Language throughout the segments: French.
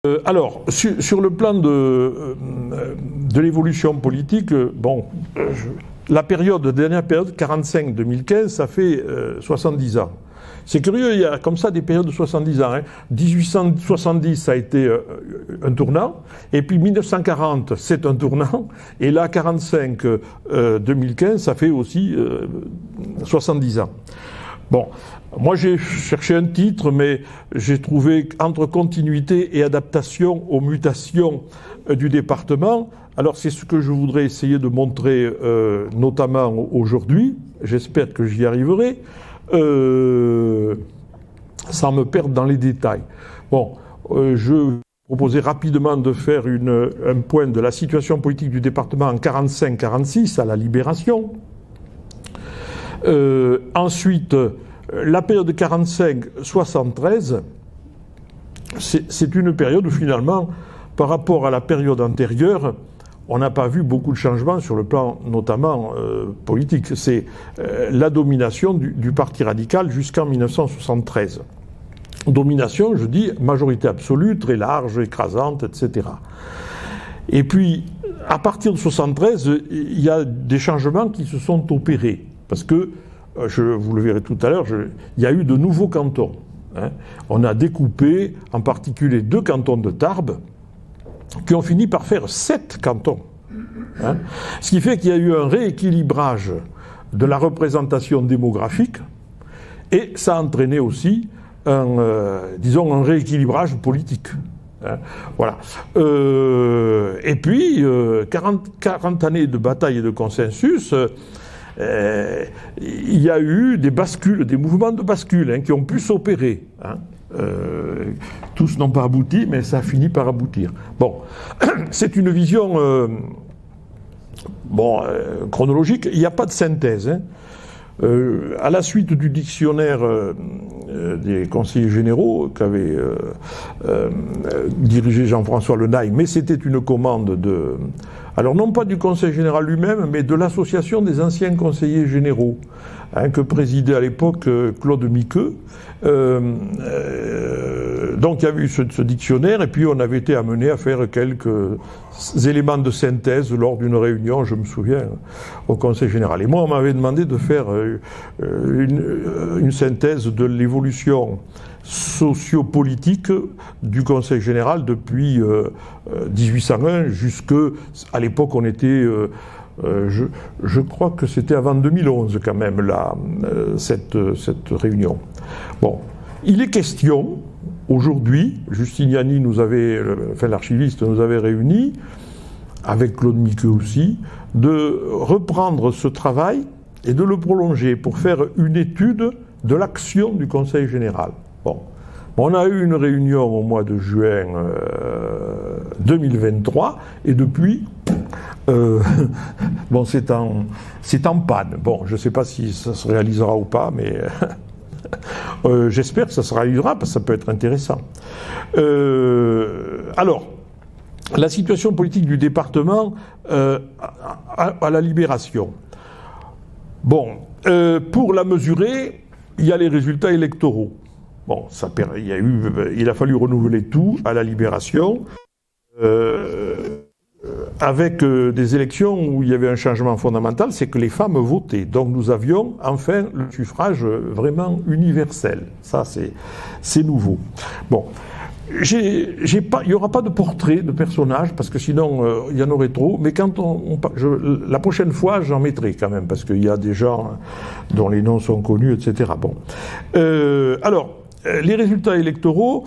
Alors, sur le plan de l'évolution politique, bon, la dernière période, 45-2015, ça fait 70 ans. C'est curieux, il y a comme ça des périodes de 70 ans. 1870, ça a été un tournant, et puis 1940, c'est un tournant, et là, 45-2015, ça fait aussi 70 ans. Bon, moi j'ai cherché un titre, mais j'ai trouvé entre continuité et adaptation aux mutations du département. Alors c'est ce que je voudrais essayer de montrer notamment aujourd'hui. J'espère que j'y arriverai, sans me perdre dans les détails. Bon, je proposais rapidement de faire un point de la situation politique du département en 45-46 à la Libération. Ensuite, la période de 45-73, c'est une période où finalement, par rapport à la période antérieure, on n'a pas vu beaucoup de changements sur le plan notamment politique. C'est la domination du Parti radical jusqu'en 1973. Domination, je dis, majorité absolue, très large, écrasante, etc. Et puis, à partir de 1973, il y a des changements qui se sont opérés. Parce que, vous le verrez tout à l'heure, il y a eu de nouveaux cantons. On a découpé, en particulier 2 cantons de Tarbes, qui ont fini par faire 7 cantons. Ce qui fait qu'il y a eu un rééquilibrage de la représentation démographique, et ça a entraîné aussi disons, un rééquilibrage politique. Voilà. Et puis, 40 années de bataille et de consensus, il y a eu des bascules, des mouvements de bascule qui ont pu s'opérer. Tous n'ont pas abouti, mais ça a fini par aboutir. Bon, c'est une vision chronologique. Il n'y a pas de synthèse. À la suite du dictionnaire des conseillers généraux qu'avait dirigé Jean-François Lenaille, mais c'était une commande alors non pas du Conseil général lui-même, mais de l'association des anciens conseillers généraux, que présidait à l'époque Claude Miqueux. Donc il y a eu ce dictionnaire, et puis on avait été amené à faire quelques éléments de synthèse lors d'une réunion, je me souviens, au Conseil général. Et moi, on m'avait demandé de faire une synthèse de l'évolution sociopolitique du Conseil général depuis 1801 jusque, à l'époque, on était... je crois que c'était avant 2011 quand même, cette réunion. Bon, il est question, aujourd'hui, Justiniani l'archiviste nous avait réunis, avec Claude Miqueux aussi, de reprendre ce travail et de le prolonger pour faire une étude de l'action du Conseil général. Bon, on a eu une réunion au mois de juin 2023, et depuis... bon, c'est en panne. Bon, je ne sais pas si ça se réalisera ou pas, mais j'espère que ça se réalisera, parce que ça peut être intéressant. Alors, la situation politique du département à la Libération. Bon, pour la mesurer, il y a les résultats électoraux. Bon, il a fallu renouveler tout à la Libération. Avec des élections où il y avait un changement fondamental, c'est que les femmes votaient. Donc nous avions enfin le suffrage vraiment universel. Ça, c'est nouveau. Bon, il n'y aura pas de portrait de personnage, parce que sinon il y en aurait trop. Mais la prochaine fois, j'en mettrai quand même, parce qu'il y a des gens dont les noms sont connus, etc. Bon, alors les résultats électoraux.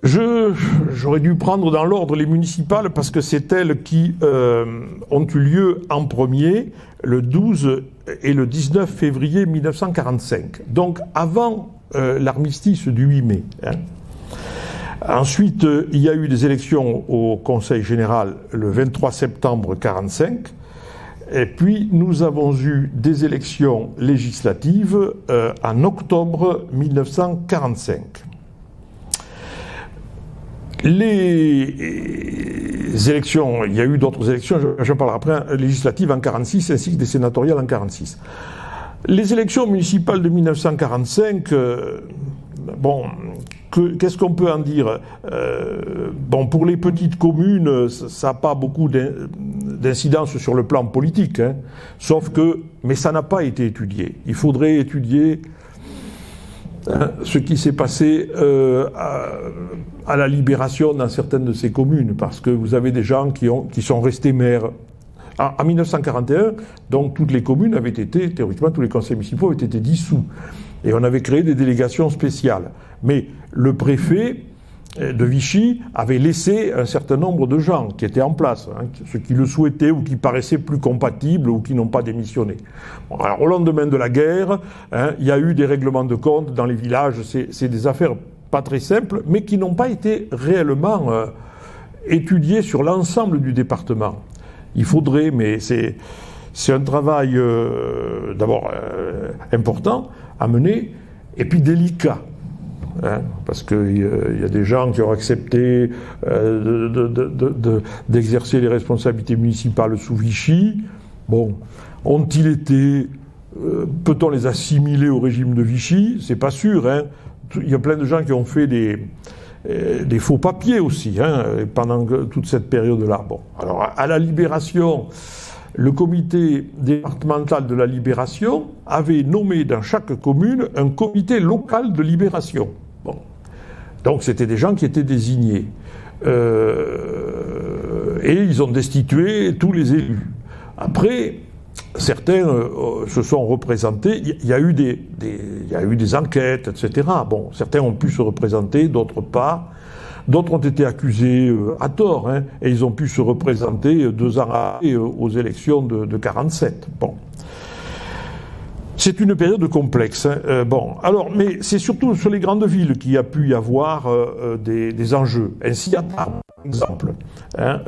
J'aurais dû prendre dans l'ordre les municipales, parce que c'est elles qui ont eu lieu en premier le 12 et le 19 février 1945, donc avant l'armistice du 8 mai. Ensuite, il y a eu des élections au Conseil général le 23 septembre 1945, et puis nous avons eu des élections législatives en octobre 1945. Les élections, il y a eu d'autres élections, j'en parlerai après, législatives en 1946 ainsi que des sénatoriales en 1946. Les élections municipales de 1945, bon, qu'est-ce qu'on peut en dire? Bon, pour les petites communes, ça n'a pas beaucoup d'incidence sur le plan politique, hein, mais ça n'a pas été étudié. Il faudrait étudier ce qui s'est passé à la Libération dans certaines de ces communes, parce que vous avez des gens qui sont restés maires. En 1941, donc toutes les communes avaient été, théoriquement tous les conseils municipaux avaient été dissous. Et on avait créé des délégations spéciales. Mais le préfet de Vichy avait laissé un certain nombre de gens qui étaient en place, hein, ceux qui le souhaitaient ou qui paraissaient plus compatibles ou qui n'ont pas démissionné. Bon, alors, au lendemain de la guerre, hein, il y a eu des règlements de compte dans les villages, c'est des affaires pas très simples, mais qui n'ont pas été réellement étudiées sur l'ensemble du département. Il faudrait, mais c'est un travail d'abord important à mener, et puis délicat. Hein, parce qu'il y a des gens qui ont accepté d'exercer les responsabilités municipales sous Vichy. Bon, ont-ils été... peut-on les assimiler au régime de Vichy? C'est pas sûr. Hein. Il y a plein de gens qui ont fait des faux papiers aussi, hein, pendant toute cette période-là. Bon, alors à la Libération, le comité départemental de la Libération avait nommé dans chaque commune un comité local de libération. Bon, donc c'était des gens qui étaient désignés. Et ils ont destitué tous les élus. Après, certains se sont représentés, il y a eu des enquêtes, etc. Bon, certains ont pu se représenter, d'autres pas. D'autres ont été accusés à tort, hein, et ils ont pu se représenter 2 ans après aux élections de 1947. Bon. C'est une période complexe. Hein. Bon, alors, mais c'est surtout sur les grandes villes qu'il y a pu y avoir des enjeux. Ainsi, à Tarbes, par exemple. Hein,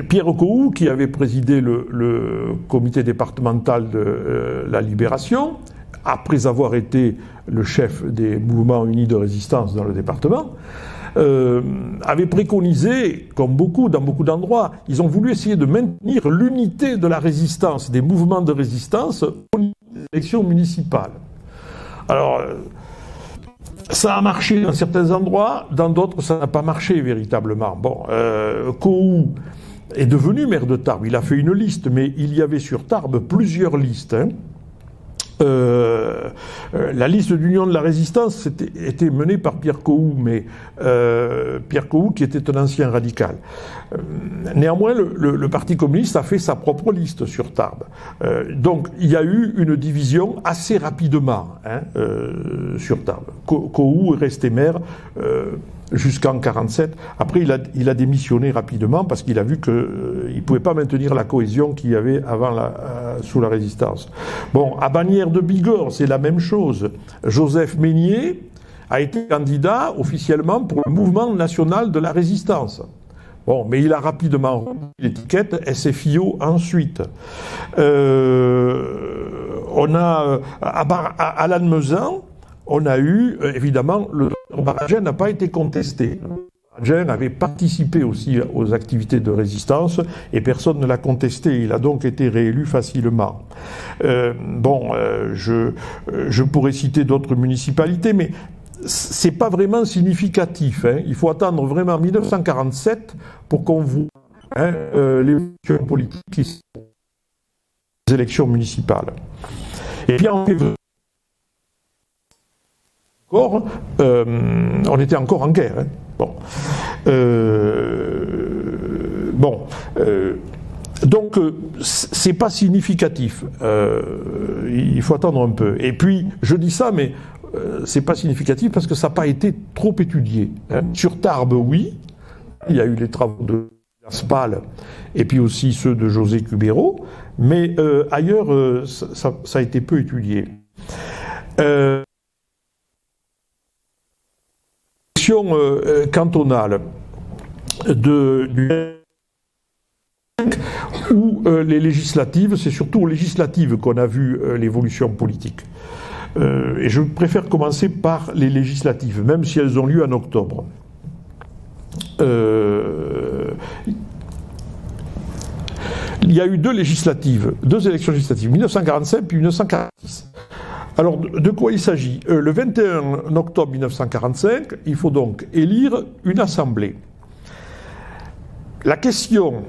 Pierre Cohoux, qui avait présidé le comité départemental de la Libération, après avoir été le chef des mouvements unis de résistance dans le département, avait préconisé, comme dans beaucoup d'endroits, ils ont voulu essayer de maintenir l'unité de la résistance, des mouvements de résistance aux élections municipales. Alors, ça a marché dans certains endroits, dans d'autres ça n'a pas marché véritablement. Bon, Cohoux est devenu maire de Tarbes, il a fait une liste, mais il y avait sur Tarbes plusieurs listes, hein. La liste d'union de la résistance était menée par Pierre Cohoux, mais Pierre Cohoux qui était un ancien radical. Néanmoins, le Parti communiste a fait sa propre liste sur Tarbes. Donc il y a eu une division assez rapidement, hein, sur Tarbes. Cohoux est resté maire jusqu'en 1947. Après, il a démissionné rapidement parce qu'il a vu qu'il ne pouvait pas maintenir la cohésion qu'il y avait avant sous la résistance. Bon, à Bagnères de Bigorre, c'est la même chose. Joseph Meignier a été candidat officiellement pour le mouvement national de la résistance. Bon, mais il a rapidement remis l'étiquette SFIO ensuite. On a à Lannemezan, on a eu, évidemment, le docteur Baragin n'a pas été contesté. Baragin avait participé aussi aux activités de résistance et personne ne l'a contesté. Il a donc été réélu facilement. Je pourrais citer d'autres municipalités, mais c'est pas vraiment significatif. Hein. Il faut attendre vraiment 1947 pour qu'on voit l'évolution politique qui sont les élections municipales. Et puis en février, on était encore en guerre. Hein. Donc, c'est pas significatif. Il faut attendre un peu. Et puis, je dis ça, mais c'est pas significatif parce que ça n'a pas été trop étudié. Hein. Sur Tarbes, oui. Il y a eu les travaux de Gaspal et puis aussi ceux de José Cubero, mais ailleurs, ça a été peu étudié. Cantonale ou les législatives, c'est surtout aux législatives qu'on a vu l'évolution politique. Et je préfère commencer par les législatives, même si elles ont lieu en octobre. Il y a eu deux élections législatives, 1945 puis 1946. Alors, de quoi il s'agit? Le 21 octobre 1945, il faut donc élire une assemblée. La question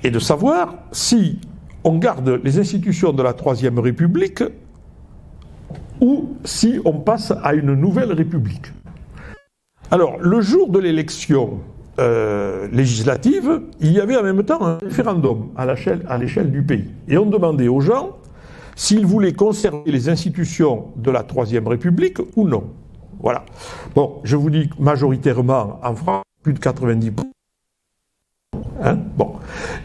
est de savoir si on garde les institutions de la Troisième République ou si on passe à une nouvelle République. Alors, le jour de l'élection législative, il y avait en même temps un référendum à l'échelle du pays. Et on demandait aux gens s'ils voulaient conserver les institutions de la Troisième République ou non. Voilà. Bon, je vous dis que majoritairement, en France, plus de 90%. Hein, bon.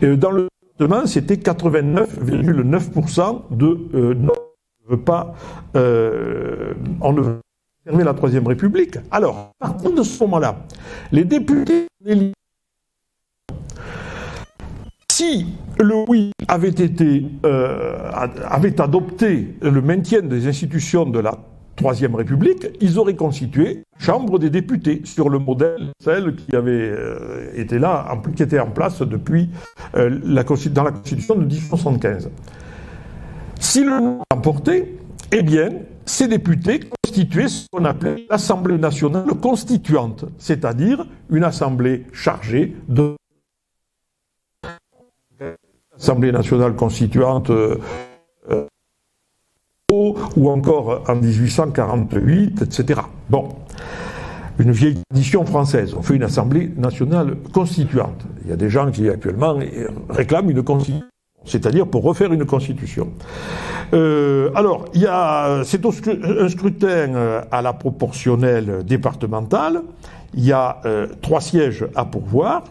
Dans le département, c'était 89,9% de non, on ne veut pas, on ne veut pas conserver la Troisième République. Alors, à partir de ce moment-là, les députés, si le oui avait adopté le maintien des institutions de la Troisième République, ils auraient constitué la Chambre des députés sur le modèle de celle qui avait été là, qui était en place depuis dans la Constitution de 1975. Si le non emporté, eh bien, ces députés constituaient ce qu'on appelait l'Assemblée nationale constituante, c'est-à-dire une assemblée chargée de l'Assemblée nationale constituante ou encore en 1848, etc. Bon, une vieille tradition française. On fait une Assemblée nationale constituante. Il y a des gens qui actuellement réclament une constitution, c'est-à-dire pour refaire une constitution. Alors, c'est un scrutin à la proportionnelle départementale. Il y a 3 sièges à pourvoir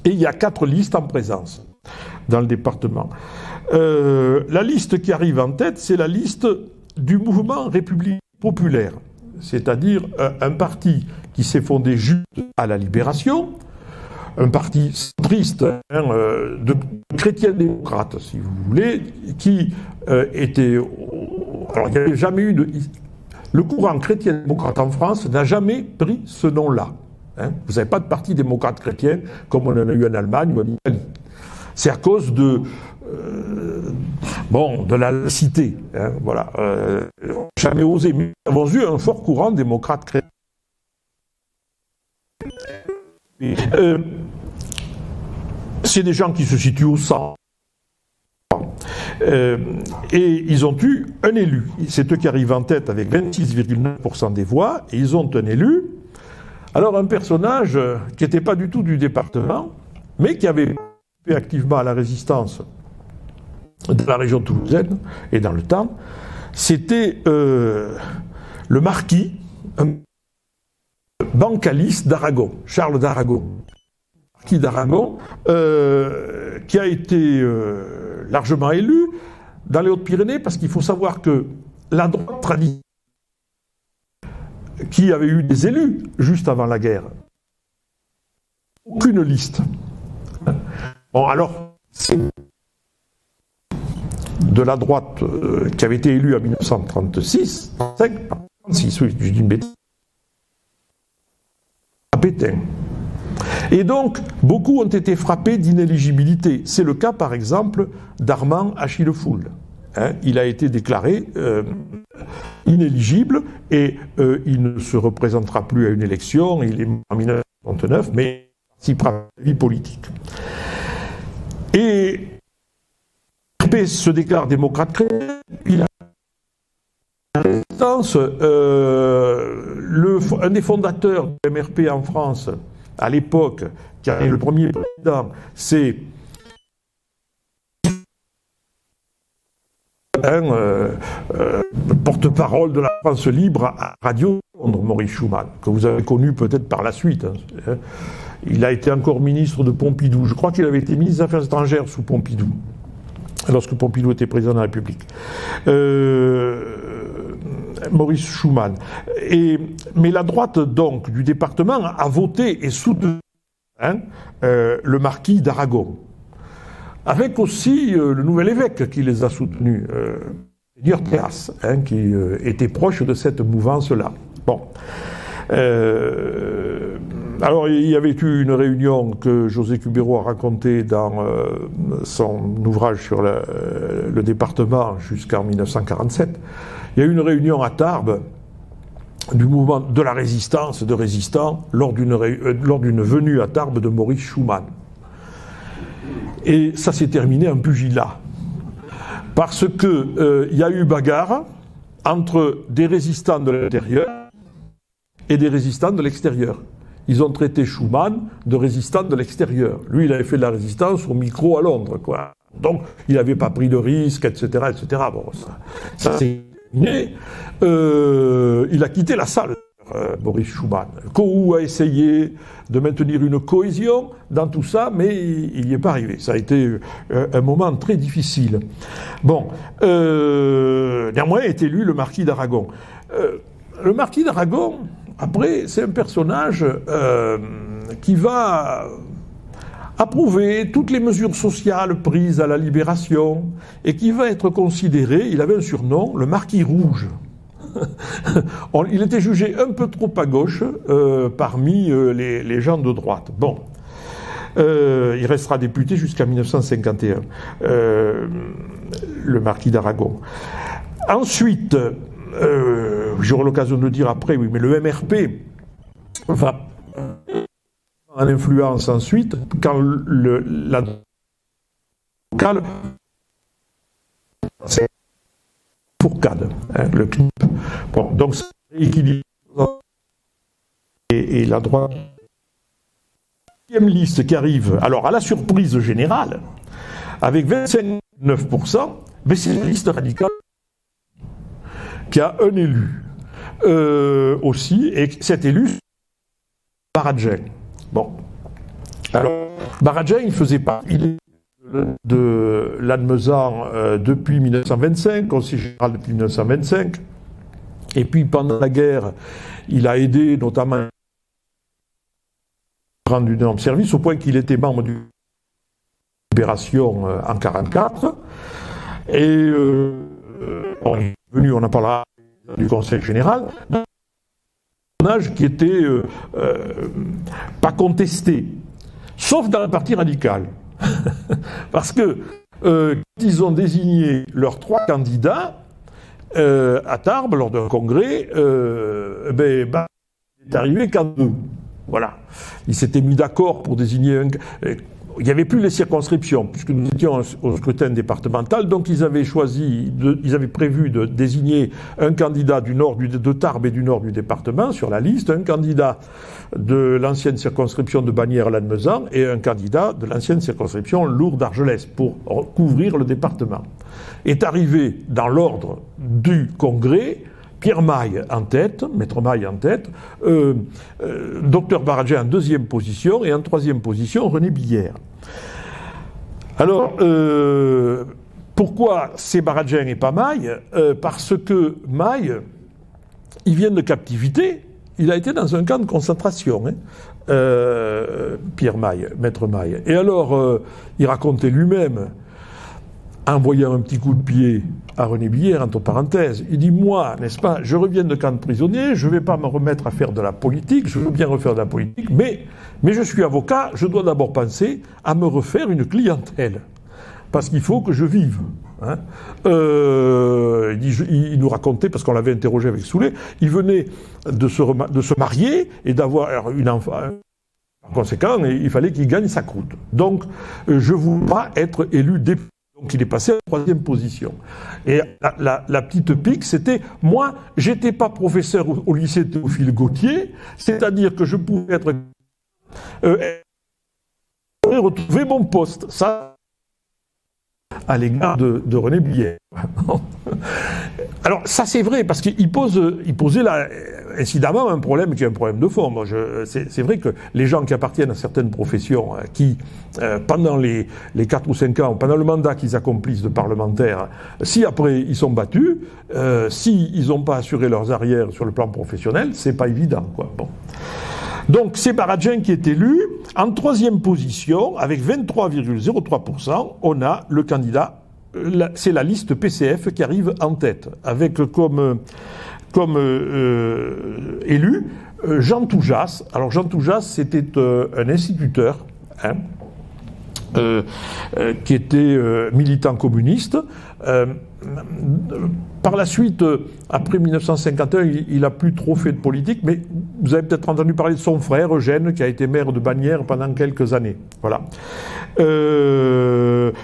et il y a 4 listes en présence dans le département. La liste qui arrive en tête, c'est la liste du mouvement républicain populaire, c'est-à-dire un parti qui s'est fondé juste à la Libération, un parti centriste de chrétiens démocrates, si vous voulez, qui était... Alors, il n'y avait jamais eu de... Le courant chrétien-démocrate en France n'a jamais pris ce nom-là. Hein. Vous n'avez pas de parti démocrate chrétien comme on en a eu en Allemagne ou en Italie. C'est à cause de la laïcité. Hein, voilà. Jamais osé. Mais nous avons eu un fort courant démocrate chrétien. C'est des gens qui se situent au centre. Et ils ont eu un élu. C'est eux qui arrivent en tête avec 26,9% des voix. Et ils ont un élu. Alors un personnage qui n'était pas du tout du département, mais qui avait participé activement à la résistance de la région toulousaine et dans le temps, c'était le marquis, un bancaliste d'Aragon, Charles d'Aragon. Marquis d'Aragon, qui a été largement élu dans les Hautes-Pyrénées, parce qu'il faut savoir que la droite traditionnelle, qui avait eu des élus juste avant la guerre, aucune liste. Bon, alors, c'est de la droite qui avait été élue en 1936, 36, oui, je dis une bêtise, à Pétain. Et donc, beaucoup ont été frappés d'inéligibilité. C'est le cas, par exemple, d'Armand Achillefoul. Hein, il a été déclaré inéligible et il ne se représentera plus à une élection. Il est mort en 1939, mais il participe à la vie politique. Et RP se déclare démocrate chrétien. Il a la résistance. Un des fondateurs du MRP en France, à l'époque, qui est le premier président, c'est un porte-parole de la France libre à Radio Londres, Maurice Schumann, que vous avez connu peut-être par la suite. Hein. Il a été encore ministre de Pompidou. Je crois qu'il avait été ministre des Affaires étrangères sous Pompidou, lorsque Pompidou était président de la République. Maurice Schumann. Mais la droite, donc, du département a voté et soutenu le marquis d'Aragon. Avec aussi le nouvel évêque qui les a soutenus, Seigneur Théas, qui était proche de cette mouvance-là. Bon. Alors, il y avait eu une réunion que José Cubero a racontée dans son ouvrage sur le département jusqu'en 1947. Il y a eu une réunion à Tarbes du mouvement de la résistance, de résistants, lors d'une venue à Tarbes de Maurice Schumann. Et ça s'est terminé en pugilat. Parce que il y a eu bagarre entre des résistants de l'intérieur et des résistants de l'extérieur. Ils ont traité Schumann de résistant de l'extérieur. Lui, il avait fait de la résistance au micro à Londres, quoi. Donc, il n'avait pas pris de risque, etc., etc. Bon, ça c'est terminé. Il a quitté la salle, Maurice Schumann. Cohou a essayé de maintenir une cohésion dans tout ça, mais il n'y est pas arrivé. Ça a été un moment très difficile. Bon, néanmoins est élu le marquis d'Aragon. Le marquis d'Aragon, après, c'est un personnage qui va approuver toutes les mesures sociales prises à la Libération et qui va être considéré, il avait un surnom, le marquis rouge. Il était jugé un peu trop à gauche parmi les gens de droite. Bon, il restera député jusqu'à 1951, le marquis d'Aragon. Ensuite, j'aurai l'occasion de le dire après, oui, mais le MRP va en influence ensuite quand la locale c'est Fourcade, hein, le clip. Bon, donc c'est équilibré et la droite. Deuxième liste qui arrive, alors à la surprise générale, avec 29%, mais c'est une liste radicale qui a un élu aussi, et cet élu, Baradjin. Bon. Alors, Baradjin, il faisait partie de Lannemezan depuis 1925, conseiller général depuis 1925, et puis pendant la guerre, il a aidé notamment à rendre une énorme service, au point qu'il était membre du Libération en 1944, et bon, il est venu, on en parlera du Conseil général, un personnage qui était pas contesté, sauf dans la partie radicale. Parce que ils ont désigné leurs 3 candidats à Tarbes lors d'un congrès, il est arrivé qu'en 2. Voilà. Ils s'étaient mis d'accord pour désigner un. Il n'y avait plus les circonscriptions, puisque nous étions au scrutin départemental, donc ils avaient prévu de désigner un candidat de Tarbes et du nord du département sur la liste, un candidat de l'ancienne circonscription de Bagnères-Lannemezan et un candidat de l'ancienne circonscription Lourdes-Argelès pour couvrir le département. Est arrivé dans l'ordre du congrès Pierre Maille en tête, Maître Maille en tête, Docteur Baradjin en 2e position et en 3e position René Billère. Alors, pourquoi c'est Baradjin et pas Maille? Parce que Maille, il vient de captivité, il a été dans un camp de concentration, hein, Pierre Maille, Maître Maille. Et alors, il racontait lui-même, en envoyant un petit coup de pied à René Billère, entre parenthèses, il dit, moi, n'est-ce pas, je reviens de camp de prisonnier, je ne vais pas me remettre à faire de la politique, je veux bien refaire de la politique, mais je suis avocat, je dois d'abord penser à me refaire une clientèle, parce qu'il faut que je vive. Hein. Il nous racontait, parce qu'on l'avait interrogé avec Soulet, il venait de se marier et d'avoir une enfant. Par conséquent, il fallait qu'il gagne sa croûte. Donc, je ne voulais pas être élu député. Donc il est passé à la 3e position. Et la petite pique, c'était, moi, j'étais pas professeur au lycée Théophile Gautier, c'est-à-dire que je pouvais être retrouver mon poste. Ça, à l'égard de René Billère. Alors, ça c'est vrai, parce qu'il posait là, incidemment, un problème qui est un problème de fond. Moi, c'est vrai que les gens qui appartiennent à certaines professions, qui, pendant les 4 ou 5 ans, pendant le mandat qu'ils accomplissent de parlementaires, si après ils sont battus, si ils n'ont pas assuré leurs arrières sur le plan professionnel, c'est pas évident, quoi. Bon. Donc, c'est Baradjin qui est élu. En 3e position, avec 23,03%, on a le candidat, c'est la liste PCF qui arrive en tête, avec comme comme élu Jean Toujas. Alors Jean Toujas, c'était un instituteur, hein, qui était militant communiste. Par la suite, après 1951, il n'a plus trop fait de politique, mais vous avez peut-être entendu parler de son frère, Eugène, qui a été maire de Bagnères pendant quelques années. Voilà.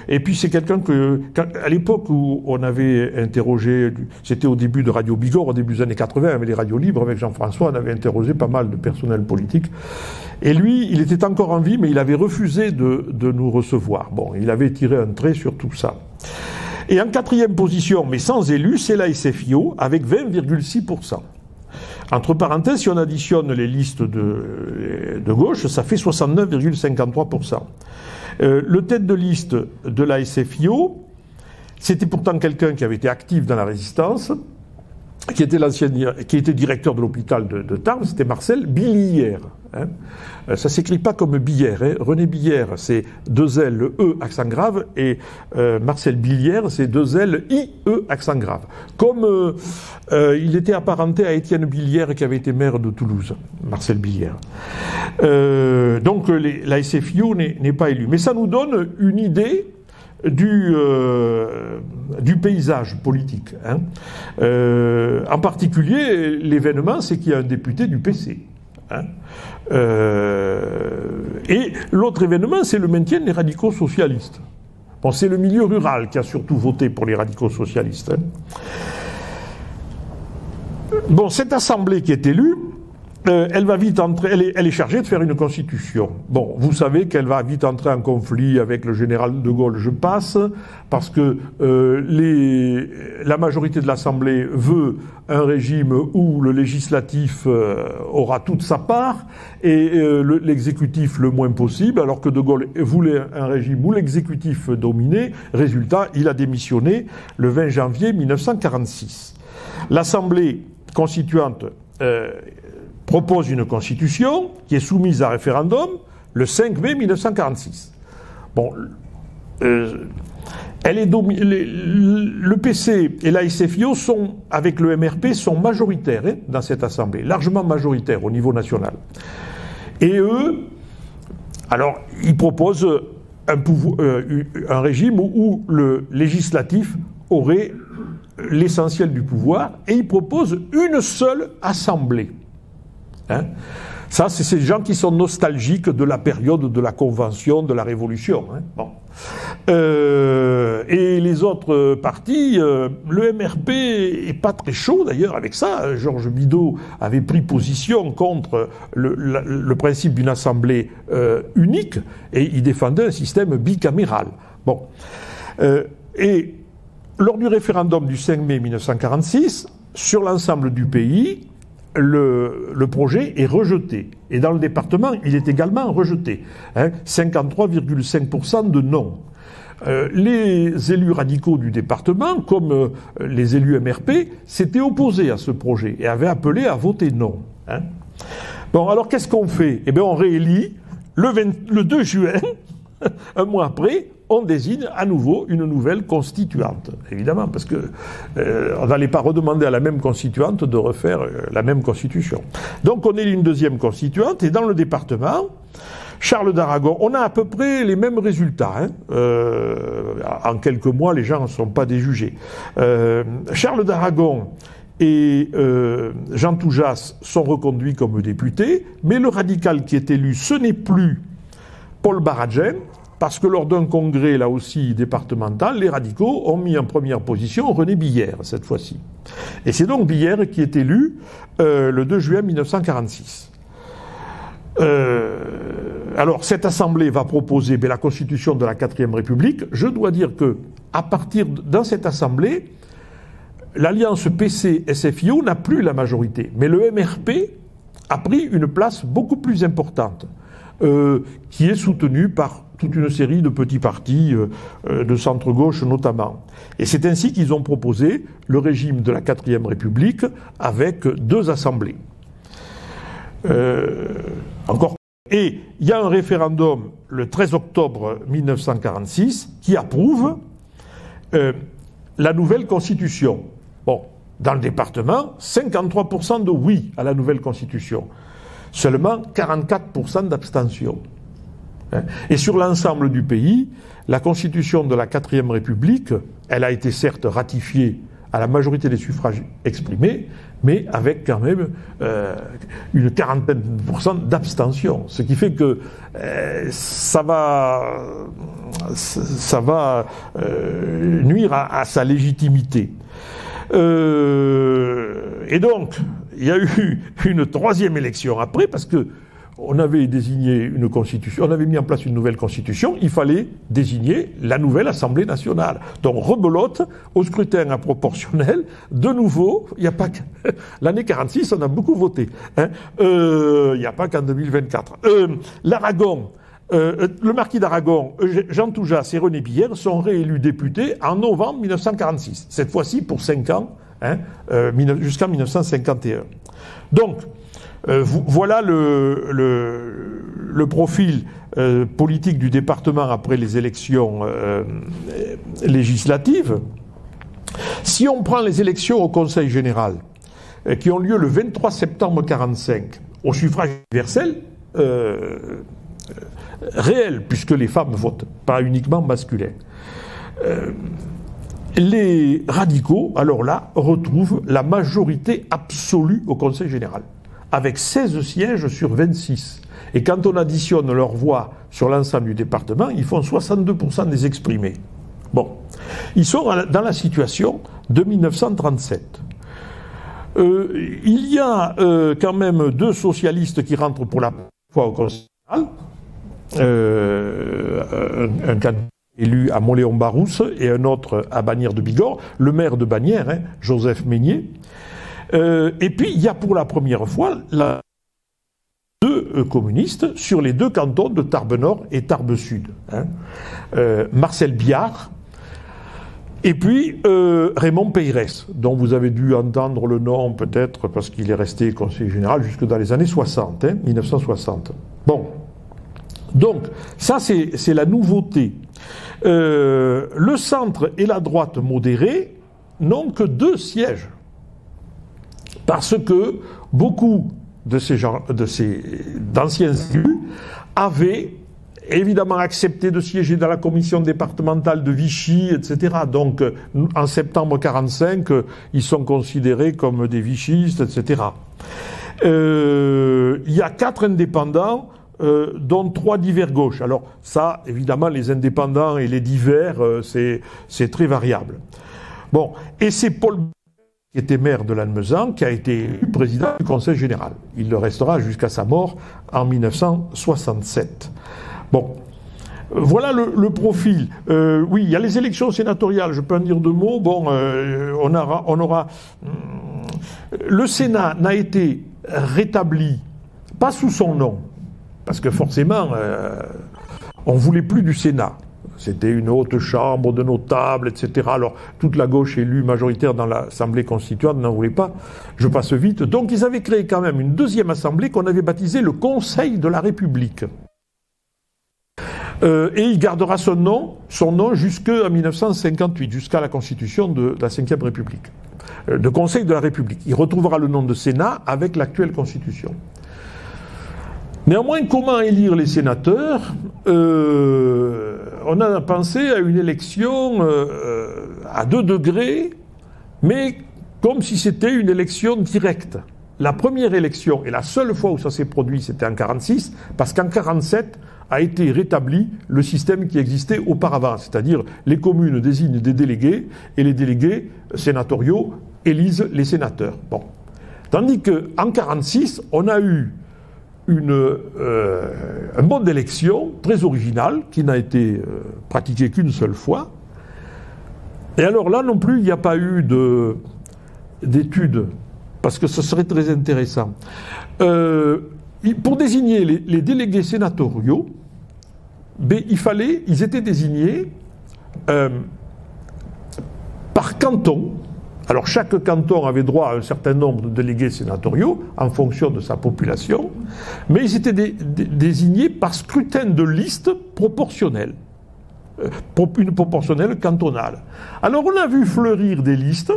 Et puis c'est quelqu'un que, à l'époque où on avait interrogé, c'était au début de Radio Bigorre, au début des années 80, avec les radios libres, avec Jean-François, on avait interrogé pas mal de personnel politique. Et lui, il était encore en vie, mais il avait refusé de nous recevoir. Bon, il avait tiré un trait sur tout ça. Et en quatrième position, mais sans élu, c'est la SFIO, avec 20,6%. Entre parenthèses, si on additionne les listes de gauche, ça fait 69,53%. Le tête de liste de la SFIO, c'était pourtant quelqu'un qui avait été actif dans la résistance, qui était directeur de l'hôpital de Tarbes, c'était Marcel Billière. Hein. Ça s'écrit pas comme Billière. Hein. René Billière, c'est 2 L, le E, accent grave, et Marcel Billière, c'est 2 L, I, E, accent grave. Comme il était apparenté à Étienne Billière, qui avait été maire de Toulouse, Marcel Billière. Donc la SFIO n'est pas élue. Mais ça nous donne une idée du paysage politique. Hein. En particulier, l'événement, c'est qu'il y a un député du PC. Hein. Et l'autre événement, c'est le maintien des radicaux socialistes. Bon, c'est le milieu rural qui a surtout voté pour les radicaux socialistes. Hein. Bon, cette assemblée qui est élue, elle va vite entrer, elle est chargée de faire une constitution. Bon, vous savez qu'elle va vite entrer en conflit avec le général de Gaulle, je passe, parce que la majorité de l'Assemblée veut un régime où le législatif aura toute sa part et l'exécutif le moins possible, alors que de Gaulle voulait un régime où l'exécutif dominait. Résultat, il a démissionné le 20 janvier 1946. L'Assemblée constituante propose une constitution qui est soumise à référendum le 5 mai 1946. Bon, le PC et la SFIO sont, avec le MRP, sont majoritaires hein, dans cette assemblée, largement majoritaires au niveau national. Et eux, alors, ils proposent un régime où le législatif aurait l'essentiel du pouvoir, et ils proposent une seule assemblée. Hein? Ça, c'est ces gens qui sont nostalgiques de la période de la Convention, de la Révolution. Hein? Bon. Et les autres partis, le MRP est pas très chaud d'ailleurs avec ça. Georges Bidault avait pris position contre le principe d'une assemblée unique et il défendait un système bicaméral. Bon. Et lors du référendum du 5 mai 1946, sur l'ensemble du pays, le projet est rejeté. Et dans le département, il est également rejeté. Hein, 53,5% de non. Les élus radicaux du département, comme les élus MRP, s'étaient opposés à ce projet et avaient appelé à voter non. Hein. Bon, alors qu'est-ce qu'on fait? Eh bien, on réélit le 2 juin, un mois après, on désigne à nouveau une nouvelle constituante, évidemment, parce que on n'allait pas redemander à la même constituante de refaire la même constitution. Donc on élit une deuxième constituante, et dans le département, Charles d'Aragon, on a à peu près les mêmes résultats. Hein. En quelques mois, les gens ne sont pas déjugés. Charles d'Aragon et Jean Toujas sont reconduits comme députés, mais le radical qui est élu, ce n'est plus Paul Baradjen, parce que lors d'un congrès, là aussi, départemental, les radicaux ont mis en première position René Billière, cette fois-ci. Et c'est donc Billière qui est élu le 2 juin 1946. Alors, cette assemblée va proposer la constitution de la 4e République. Je dois dire que, à partir dans cette assemblée, l'alliance PC-SFIO n'a plus la majorité. Mais le MRP a pris une place beaucoup plus importante, qui est soutenue par toute une série de petits partis de centre-gauche notamment. Et c'est ainsi qu'ils ont proposé le régime de la 4e République avec 2 assemblées. Et il y a un référendum le 13 octobre 1946 qui approuve la nouvelle constitution. Bon, dans le département, 53% de oui à la nouvelle constitution. Seulement 44% d'abstention. Et sur l'ensemble du pays, la constitution de la 4e République, elle a été certes ratifiée à la majorité des suffrages exprimés, mais avec quand même une quarantaine de pourcents d'abstention. Ce qui fait que ça va nuire à sa légitimité. Et donc, il y a eu une 3e élection après, parce que on avait désigné une constitution, on avait mis en place une nouvelle constitution, il fallait désigner la nouvelle Assemblée nationale. Donc rebelote, au scrutin à proportionnel, de nouveau, il n'y a pas que... L'année 46, on a beaucoup voté. Hein. Il n'y a pas qu'en 2024. L'Aragon, le marquis d'Aragon, Jean Toujas et René Billère sont réélus députés en novembre 1946. Cette fois-ci pour 5 ans, hein, jusqu'en 1951. Donc, voilà le profil politique du département après les élections législatives. Si on prend les élections au Conseil général, qui ont lieu le 23 septembre 1945, au suffrage universel réel, puisque les femmes votent, pas uniquement masculin, les radicaux, alors là, retrouvent la majorité absolue au Conseil général, avec 16 sièges sur 26. Et quand on additionne leurs voix sur l'ensemble du département, ils font 62% des exprimés. Bon. Ils sont dans la situation de 1937. Il y a quand même 2 socialistes qui rentrent pour la première fois au Conseil général. Un candidat élu à Mont-Léon-Barousse et un autre à Bagnères de Bigorre, le maire de Bagnères, hein, Joseph Meignier. Et puis, il y a pour la première fois 2 communistes sur les 2 cantons de Tarbes-Nord et Tarbes-Sud. Hein. Marcel Biard et puis Raymond Peyrès, dont vous avez dû entendre le nom peut-être parce qu'il est resté conseiller général jusque dans les années 60, hein, 1960. Bon. Donc, ça c'est la nouveauté. Le centre et la droite modérée n'ont que 2 sièges. Parce que beaucoup d'anciens élus avaient évidemment accepté de siéger dans la commission départementale de Vichy, etc. Donc, en septembre 1945, ils sont considérés comme des vichistes, etc. Il y a 4 indépendants, dont 3 divers gauche. Alors, ça, évidemment, les indépendants et les divers, c'est très variable. Bon, et c'est Paul qui était maire de Lannemezan, qui a été élu président du Conseil général. Il le restera jusqu'à sa mort en 1967. Bon, voilà le profil. Oui, il y a les élections sénatoriales, je peux en dire 2 mots. Bon, on aura... Le Sénat n'a été rétabli, pas sous son nom, parce que forcément, on ne voulait plus du Sénat. C'était une haute chambre de notables, etc. Alors, toute la gauche élue majoritaire dans l'Assemblée constituante n'en voulait pas. Je passe vite. Donc, ils avaient créé quand même une 2e assemblée qu'on avait baptisée le Conseil de la République. Et il gardera son nom jusqu'en 1958, jusqu'à la constitution de la 5e République. De Conseil de la République. Il retrouvera le nom de Sénat avec l'actuelle constitution. Néanmoins, comment élire les sénateurs ? On a pensé à une élection à 2 degrés, mais comme si c'était une élection directe. La première élection, et la seule fois où ça s'est produit, c'était en 1946, parce qu'en 1947 a été rétabli le système qui existait auparavant, c'est-à-dire les communes désignent des délégués, et les délégués sénatoriaux élisent les sénateurs. Bon. Tandis qu'en 1946, on a eu un mode d'élection très original qui n'a été pratiqué qu'une seule fois. Et alors là non plus, il n'y a pas eu d'études, parce que ce serait très intéressant. Pour désigner les délégués sénatoriaux, ils étaient désignés par canton. Alors chaque canton avait droit à un certain nombre de délégués sénatoriaux en fonction de sa population, mais ils étaient désignés par scrutin de liste proportionnel, une proportionnelle cantonale. Alors on a vu fleurir des listes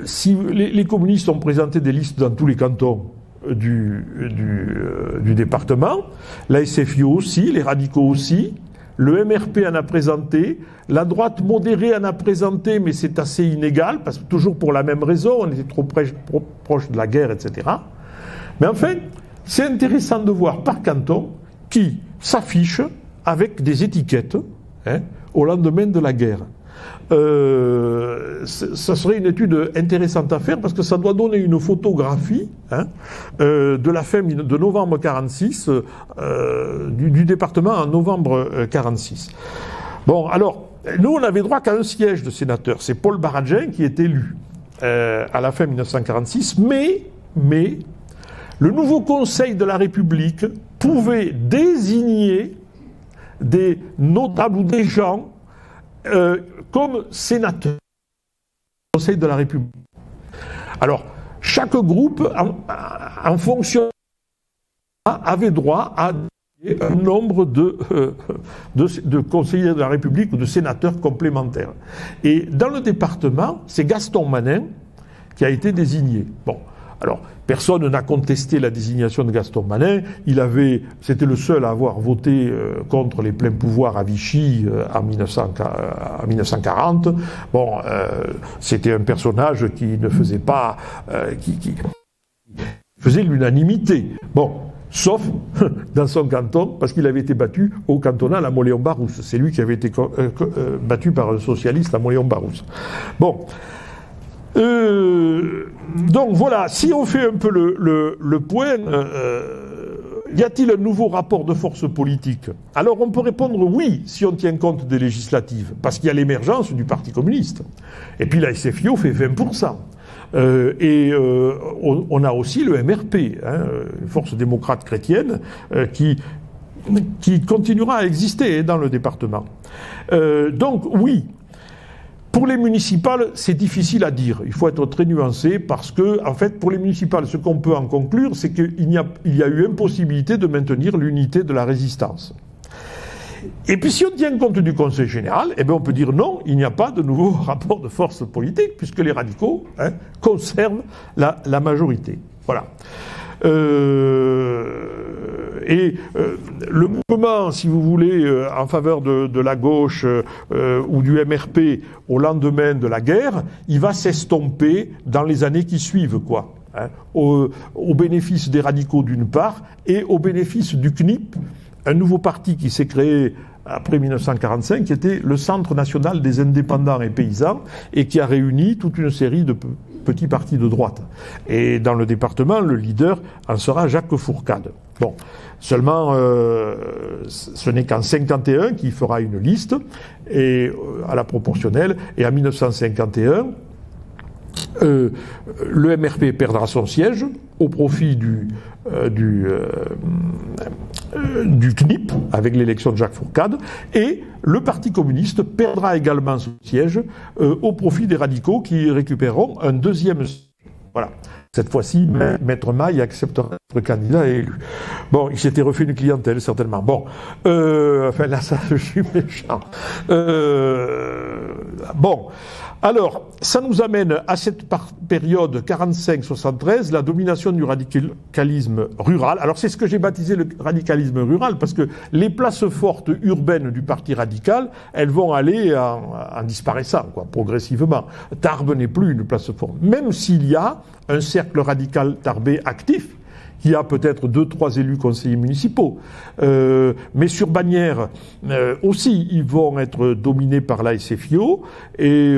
si les communistes ont présenté des listes dans tous les cantons du département, la SFIO aussi, les radicaux aussi, le MRP en a présenté, la droite modérée en a présenté, mais c'est assez inégal, parce que toujours pour la même raison, on était trop proche de la guerre, etc. Mais enfin, c'est intéressant de voir par canton qui s'affiche avec des étiquettes au lendemain de la guerre. Ça serait une étude intéressante à faire parce que ça doit donner une photographie de la fin de novembre 46 du département en novembre 46. Bon, alors, nous on avait droit qu'à un siège de sénateur, c'est Paul Baradjin qui est élu à la fin 1946, mais le nouveau Conseil de la République pouvait désigner des notables ou des gens comme sénateur du Conseil de la République. Alors, chaque groupe, en fonction, avait droit à un nombre de conseillers de la République ou de sénateurs complémentaires. Et dans le département, c'est Gaston Manin qui a été désigné. Bon, alors, personne n'a contesté la désignation de Gaston Manin. C'était le seul à avoir voté contre les pleins pouvoirs à Vichy en 1940. Bon, c'était un personnage qui ne faisait pas, qui faisait l'unanimité. Bon, sauf dans son canton, parce qu'il avait été battu au cantonal à Mauléon-Barousse. C'est lui qui avait été battu par un socialiste à Mauléon-Barousse. Bon. Donc voilà, si on fait un peu le point, y a-t-il un nouveau rapport de force politique? Alors on peut répondre oui, si on tient compte des législatives, parce qu'il y a l'émergence du Parti communiste. Et puis la SFIO fait 20%. On a aussi le MRP, une force démocrate chrétienne, qui continuera à exister dans le département. Donc oui. Pour les municipales, c'est difficile à dire. Il faut être très nuancé parce que, en fait, pour les municipales, ce qu'on peut en conclure, c'est qu'il y a eu impossibilité de maintenir l'unité de la résistance. Et puis, si on tient compte du Conseil général, eh bien, on peut dire non, il n'y a pas de nouveau rapport de force politique puisque les radicaux conservent la majorité. Voilà. Le mouvement, si vous voulez, en faveur de la gauche ou du MRP au lendemain de la guerre, il va s'estomper dans les années qui suivent, quoi. Au bénéfice des radicaux d'une part et au bénéfice du CNIP, un nouveau parti qui s'est créé après 1945, qui était le Centre national des indépendants et paysans et qui a réuni toute une série de petits partis de droite. Et dans le département, le leader en sera Jacques Fourcade. Bon, seulement, ce n'est qu'en 1951 qu'il fera une liste et à la proportionnelle. Et en 1951, le MRP perdra son siège au profit du CNIP, avec l'élection de Jacques Fourcade, et le Parti communiste perdra également son siège au profit des radicaux qui récupéreront un deuxième siège. Voilà. Cette fois-ci, Maître Maille acceptera d'être candidat et élu. Bon, il s'était refait une clientèle, certainement. Bon, enfin là, ça, je suis méchant. Bon, alors, ça nous amène à cette période 45-73, la domination du radicalisme rural. Alors, c'est ce que j'ai baptisé le radicalisme rural, parce que les places fortes urbaines du Parti radical, elles vont aller en disparaissant, quoi, progressivement. Tarbes n'est plus une place forte, même s'il y a un cercle radical tarbais actif, qui a peut-être 2-3 élus conseillers municipaux. Mais sur Bagnères aussi, ils vont être dominés par la SFIO, et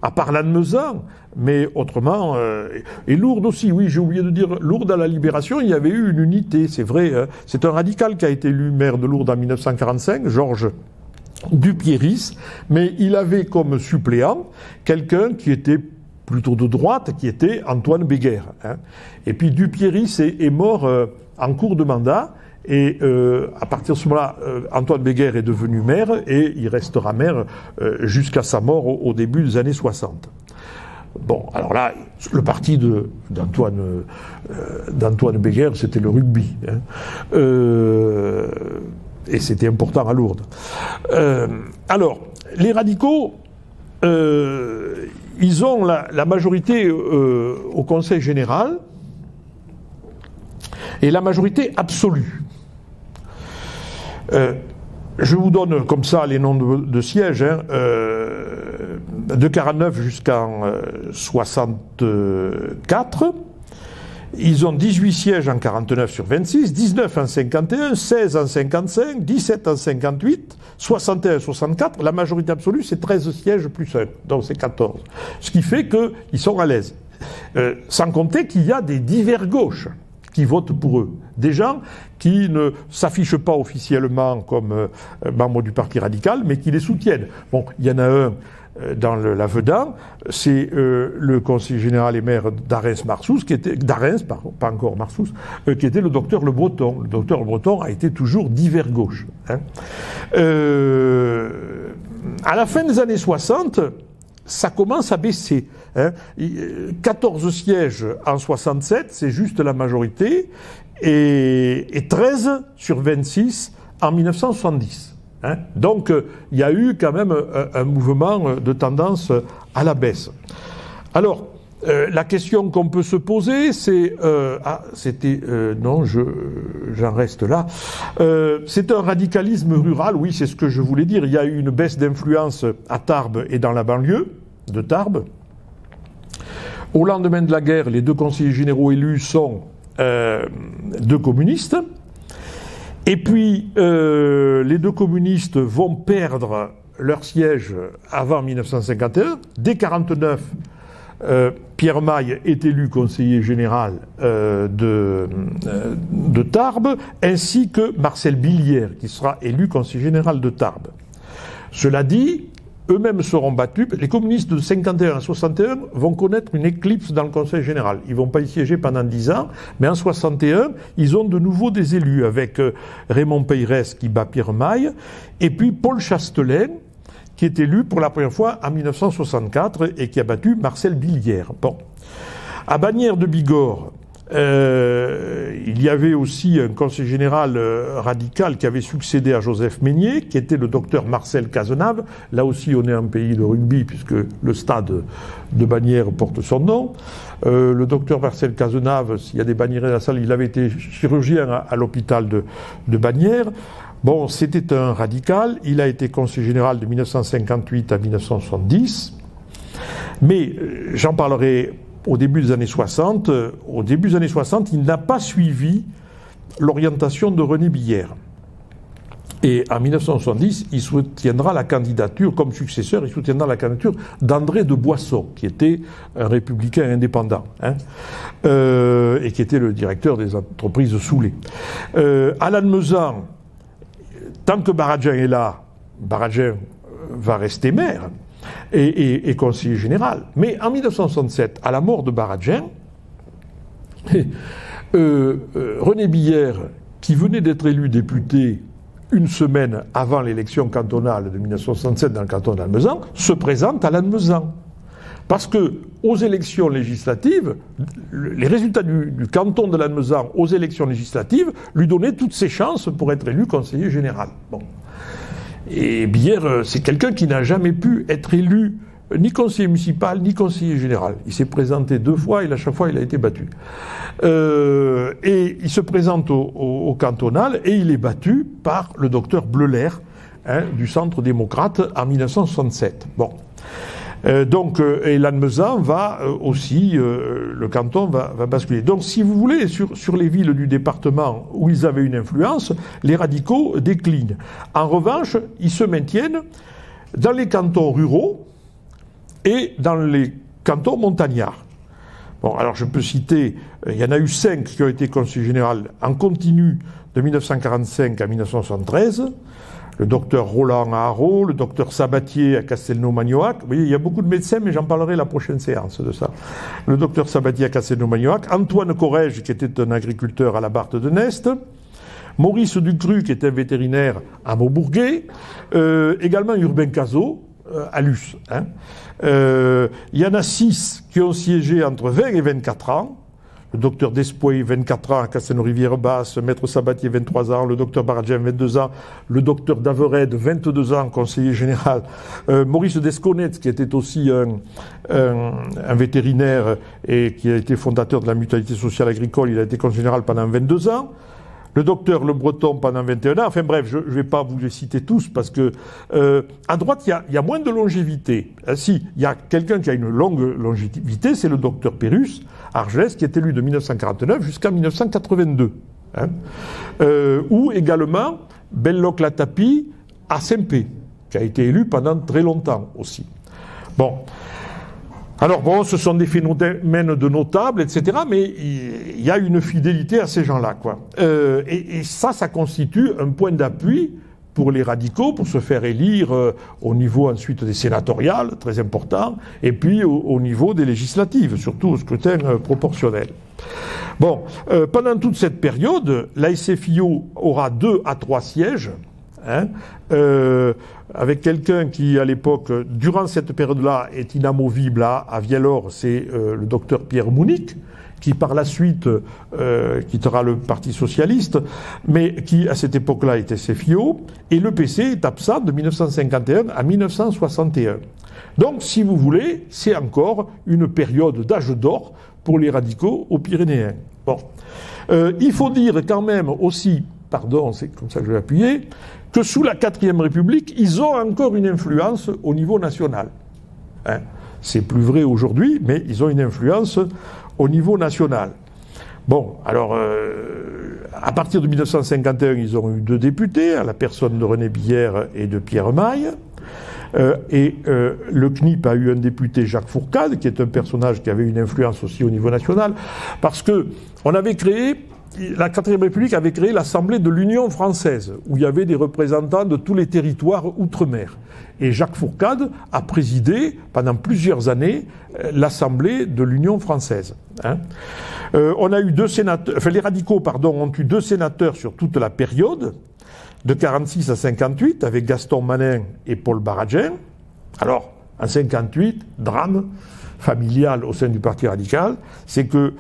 à part Lannemezan, mais autrement... et Lourdes aussi, oui, j'ai oublié de dire, Lourdes à la Libération, il y avait eu une unité, c'est vrai. C'est un radical qui a été élu maire de Lourdes en 1945, Georges Dupierris, mais il avait comme suppléant quelqu'un qui était plutôt de droite, qui était Antoine Béguer. Et puis Dupierris est mort en cours de mandat, et à partir de ce moment-là, Antoine Béguer est devenu maire, et il restera maire jusqu'à sa mort au début des années 60. Bon, alors là, le parti d'Antoine Béguer, c'était le rugby. Et c'était important à Lourdes. Alors, les radicaux... ils ont la majorité au Conseil général et la majorité absolue. Je vous donne comme ça les noms de sièges, hein, de 49 jusqu'en 64. Ils ont 18 sièges en 49 sur 26, 19 en 51, 16 en 55, 17 en 58, 61 en 64. La majorité absolue, c'est 13 sièges plus 1, donc c'est 14. Ce qui fait qu'ils sont à l'aise. Sans compter qu'il y a des divers gauches qui votent pour eux. Des gens qui ne s'affichent pas officiellement comme membres du Parti radical, mais qui les soutiennent. Bon, il y en a un dans la Vedan, c'est le conseiller général et maire d'Arens-Marsous, qui était d'Arens, pas encore Marsous, qui était le docteur Le Breton. Le docteur Le Breton a été toujours divers gauche. Hein. À la fin des années 60, ça commence à baisser. Hein. 14 sièges en 67, c'est juste la majorité, et 13 sur 26 en 1970. Hein. Donc, il y a eu quand même un mouvement de tendance à la baisse. Alors, la question qu'on peut se poser, c'est... non, j'en reste là. C'est un radicalisme rural, oui, c'est ce que je voulais dire. Il y a eu une baisse d'influence à Tarbes et dans la banlieue de Tarbes. Au lendemain de la guerre, les deux conseillers généraux élus sont deux communistes. Et puis, les deux communistes vont perdre leur siège avant 1951. Dès 1949, Pierre Maille est élu conseiller général de Tarbes, ainsi que Marcel Billière, qui sera élu conseiller général de Tarbes. Cela dit, eux-mêmes seront battus. Les communistes de 51 à 61 vont connaître une éclipse dans le Conseil général. Ils ne vont pas y siéger pendant 10 ans, mais en 61, ils ont de nouveau des élus, avec Raymond Peyrès qui bat Pierre Maille, et puis Paul Chastelain, qui est élu pour la première fois en 1964 et qui a battu Marcel Billière. Bon. À Bagnères de Bigorre, il y avait aussi un conseiller général radical qui avait succédé à Joseph Meignet, qui était le docteur Marcel Cazenave. Là aussi, on est un pays de rugby, puisque le stade de Bagnères porte son nom. Le docteur Marcel Cazenave, s'il y a des Bagnères dans la salle, il avait été chirurgien à l'hôpital de Bagnères. Bon, c'était un radical. Il a été conseiller général de 1958 à 1970. Mais j'en parlerai au début des années 60. Au début des années 60, il n'a pas suivi l'orientation de René Billière. Et en 1970, il soutiendra la candidature, comme successeur, il soutiendra la candidature d'André de Boisson, qui était un républicain indépendant, hein, et qui était le directeur des entreprises Soulet. Alan Mezan, tant que Baradjin est là, Baradjin va rester maire et conseiller général. Mais en 1967, à la mort de Baradjin, René Billière, qui venait d'être élu député une semaine avant l'élection cantonale de 1967 dans le canton d'Almezan, se présente à Lannemezan. Parce que aux élections législatives, les résultats du canton de Lannemezan aux élections législatives lui donnaient toutes ses chances pour être élu conseiller général. Bon. Et Billière, c'est quelqu'un qui n'a jamais pu être élu ni conseiller municipal, ni conseiller général. Il s'est présenté 2 fois et à chaque fois il a été battu. Et il se présente au cantonal et il est battu par le docteur Bleuler, hein, du Centre démocrate en 1967. Bon. Et Lannemezan va aussi, le canton va basculer. Donc, si vous voulez, sur les villes du département où ils avaient une influence, les radicaux déclinent. En revanche, ils se maintiennent dans les cantons ruraux et dans les cantons montagnards. Bon, alors je peux citer, il y en a eu 5 qui ont été conseillers généraux en continu de 1945 à 1973. Le docteur Roland à Haro, le docteur Sabatier à Castelnau-Magnoac. Vous voyez, il y a beaucoup de médecins, mais j'en parlerai la prochaine séance de ça. Le docteur Sabatier à Castelnau-Magnoac, Antoine Corrège, qui était un agriculteur à la Barthe de Nest, Maurice Ducru, qui était un vétérinaire à Maubourguet, également Urbain Cazot, à Luce. Hein. Il y en a 6 qui ont siégé entre 20 et 24 ans. le docteur Despois, 24 ans, à Castelnau-Rivière-Basse, maître Sabatier, 23 ans, le docteur Baradjen, 22 ans, le docteur Davered, 22 ans, conseiller général, Maurice Desconnet, qui était aussi un vétérinaire et qui a été fondateur de la mutualité sociale agricole, il a été conseiller général pendant 22 ans, le docteur Le Breton pendant 21 ans, enfin bref, je ne vais pas vous les citer tous parce que à droite, il y a moins de longévité. Si, il y a quelqu'un qui a une longue longévité, c'est le docteur Pérus, Argelès, qui est élu de 1949 jusqu'à 1982. Ou également Belloc-Latapi à Saint-Pé, qui a été élu pendant très longtemps aussi. Bon. Alors bon, ce sont des phénomènes de notables, etc., mais il y a une fidélité à ces gens-là, quoi. Et ça constitue un point d'appui pour les radicaux, pour se faire élire au niveau ensuite des sénatoriales, très important, et puis au niveau des législatives, surtout au scrutin proportionnel. Bon, pendant toute cette période, la SFIO aura 2 à 3 sièges, avec quelqu'un qui, à l'époque, durant cette période-là, est inamovible à Viellore, c'est le docteur Pierre Mounic, qui par la suite quittera le Parti socialiste, mais qui, à cette époque-là, était SFIO, et le PC est absent de 1951 à 1961. Donc, si vous voulez, c'est encore une période d'âge d'or pour les radicaux aux Pyrénéens. Bon. Il faut dire quand même aussi, pardon, c'est comme ça que je vais appuyer, que sous la 4e République, ils ont encore une influence au niveau national. C'est plus vrai aujourd'hui, mais ils ont une influence au niveau national. Bon, alors, à partir de 1951, ils ont eu 2 députés, à la personne de René Billère et de Pierre Maille. Le CNIP a eu un député, Jacques Fourcade, qui est un personnage qui avait une influence aussi au niveau national, parce que on avait créé, la 4e République avait créé l'Assemblée de l'Union française, où il y avait des représentants de tous les territoires outre-mer. Et Jacques Fourcade a présidé pendant plusieurs années l'Assemblée de l'Union française. On a eu 2 sénateurs, enfin les radicaux, pardon, ont eu 2 sénateurs sur toute la période, de 46 à 58, avec Gaston Manin et Paul Baradjen. Alors, en 58, drame familial au sein du Parti radical, c'est que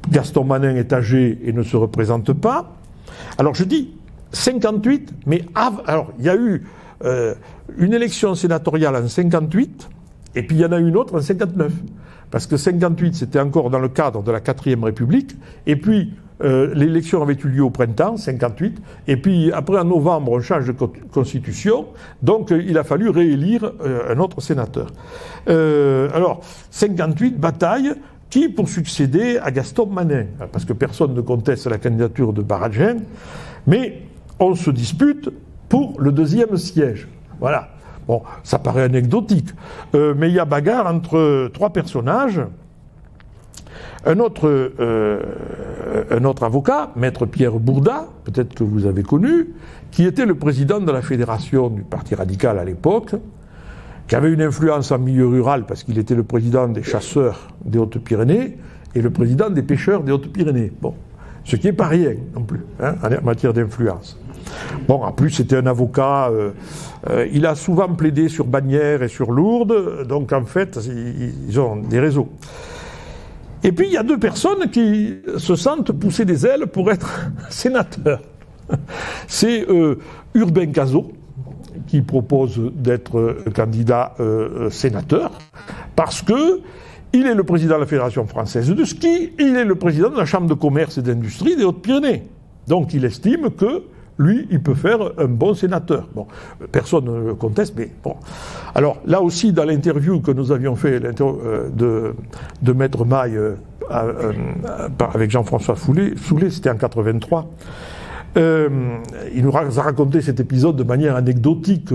Gaston Manin est âgé et ne se représente pas. Alors je dis 58, mais alors il y a eu une élection sénatoriale en 58, et puis il y en a une autre en 59. Parce que 58, c'était encore dans le cadre de la 4e République, et puis l'élection avait eu lieu au printemps, 58, et puis après en novembre, on change de constitution, donc il a fallu réélire un autre sénateur. Alors, 58, bataille, qui pour succéder à Gaston Manin, parce que personne ne conteste la candidature de Baradjen, mais on se dispute pour le 2e siège. Voilà. Bon, ça paraît anecdotique, mais il y a bagarre entre 3 personnages. Un autre avocat, maître Pierre Bourda, peut-être que vous avez connu, qui était le président de la fédération du Parti radical à l'époque, qui avait une influence en milieu rural parce qu'il était le président des chasseurs des Hautes-Pyrénées et le président des pêcheurs des Hautes-Pyrénées. Bon, ce qui n'est pas rien non plus, en matière d'influence. Bon, en plus, c'était un avocat, il a souvent plaidé sur Bagnères et sur Lourdes, donc en fait, ils ont des réseaux. Et puis, il y a 2 personnes qui se sentent pousser des ailes pour être sénateurs. C'est Urbain Cazot, qui propose d'être candidat sénateur, parce que il est le président de la Fédération française de ski, il est le président de la Chambre de commerce et d'industrie des Hautes-Pyrénées. Donc il estime que lui, il peut faire un bon sénateur. Bon, personne ne le conteste, mais bon. Alors, là aussi, dans l'interview que nous avions fait de Maître Maille avec Jean-François Soulet, c'était en 83, il nous a raconté cet épisode de manière anecdotique,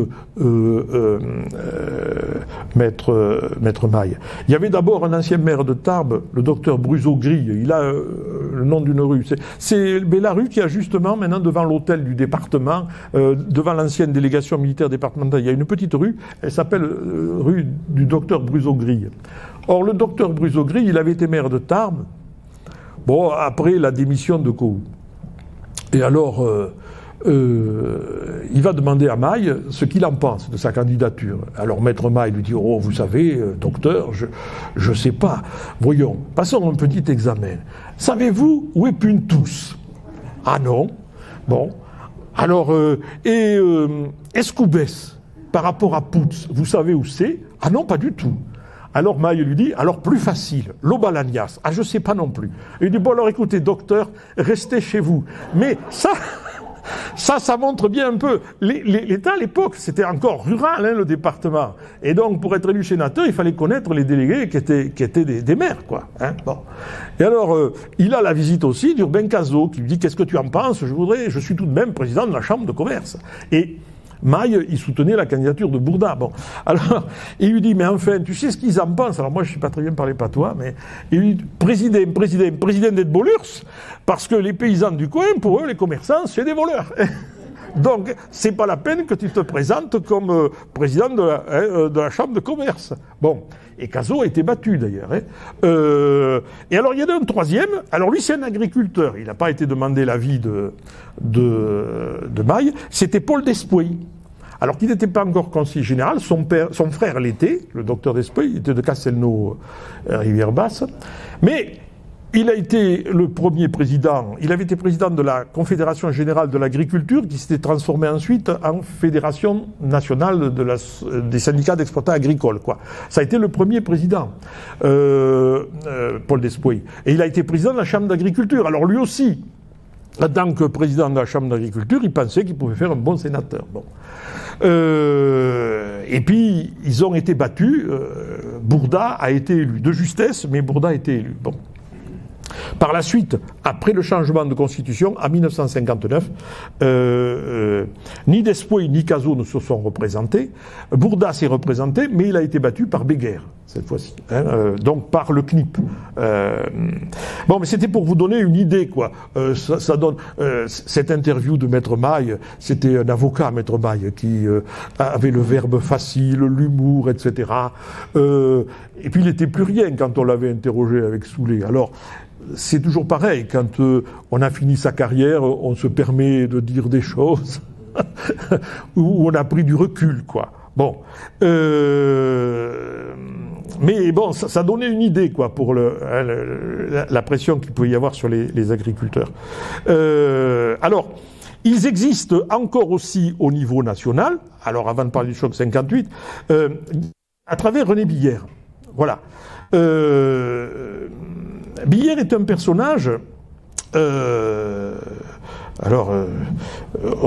Maître Maille. Il y avait d'abord un ancien maire de Tarbes, le docteur Bruzo-Grille, il a le nom d'une rue. C'est la rue qui a justement, maintenant, devant l'hôtel du département, devant l'ancienne délégation militaire départementale, il y a une petite rue, elle s'appelle rue du docteur Bruzo-Grille. Or, le docteur Bruzo-Grille, il avait été maire de Tarbes, bon, après la démission de Cohou. Et alors, il va demander à Maille ce qu'il en pense de sa candidature. Alors Maître Maille lui dit « Oh, vous savez, docteur, je ne sais pas. Voyons, passons un petit examen. Savez-vous où est Puntus ?»« Ah non. Bon. Alors, Escoubès, par rapport à Putz, vous savez où c'est ? Ah non, pas du tout. » Alors Maille lui dit, alors plus facile, Lobalanias. Ah, je ne sais pas non plus. Il dit, bon alors écoutez, docteur, restez chez vous. Mais ça montre bien un peu. L'État à l'époque, c'était encore rural, hein, le département. Et donc, pour être élu sénateur, il fallait connaître les délégués qui étaient des maires, quoi. Hein, bon. Et alors, il a la visite aussi d'Urbain Cazot, qui lui dit, qu'est-ce que tu en penses ? Je suis tout de même président de la Chambre de commerce. Et Maille, il soutenait la candidature de Bourda. Bon, alors, il lui dit, mais enfin, tu sais ce qu'ils en pensent ? Alors moi, je ne sais pas très bien parler patois, mais il lui dit, président d'être voleurs, parce que les paysans du coin, pour eux, les commerçants, c'est des voleurs. Donc, c'est pas la peine que tu te présentes comme président de la Chambre de commerce. Bon. Et Cazot a été battu, d'ailleurs. Hein. Et alors, il y en a un troisième. Alors, lui, c'est un agriculteur. Il n'a pas été demandé l'avis de Maille. C'était Paul Despois. Alors qu'il n'était pas encore conseiller général. Son frère l'était, le docteur Despois. Il était de Castelnau, Rivière-Basse. Mais il a été le premier président, il avait été président de la Confédération Générale de l'Agriculture qui s'était transformée ensuite en Fédération Nationale des syndicats d'exploitants agricoles, quoi. Ça a été le premier président, Paul Despois. Et il a été président de la Chambre d'agriculture. Alors lui aussi, en tant que président de la Chambre d'agriculture, il pensait qu'il pouvait faire un bon sénateur. Bon. Et puis, ils ont été battus. Bourda a été élu de justesse, mais Bourda a été élu. Bon. Par la suite, après le changement de constitution, en 1959, ni Despois ni Cazot ne se sont représentés. Bourda s'est représenté, mais il a été battu par Béguer, cette fois-ci. Hein, donc par le CNIP. Bon, mais c'était pour vous donner une idée, quoi. Ça donne cette interview de Maître Maille, c'était un avocat, Maître Maille, qui avait le verbe facile, l'humour, etc. Et puis il n'était plus rien quand on l'avait interrogé avec Soulet. Alors, c'est toujours pareil, quand on a fini sa carrière, on se permet de dire des choses où on a pris du recul, quoi. Bon, mais bon, ça donnait une idée, quoi, pour la pression qu'il pouvait y avoir sur les agriculteurs. Alors, ils existent encore aussi au niveau national, alors avant de parler du choc 58, à travers René Billère. Voilà. Billère est un personnage. On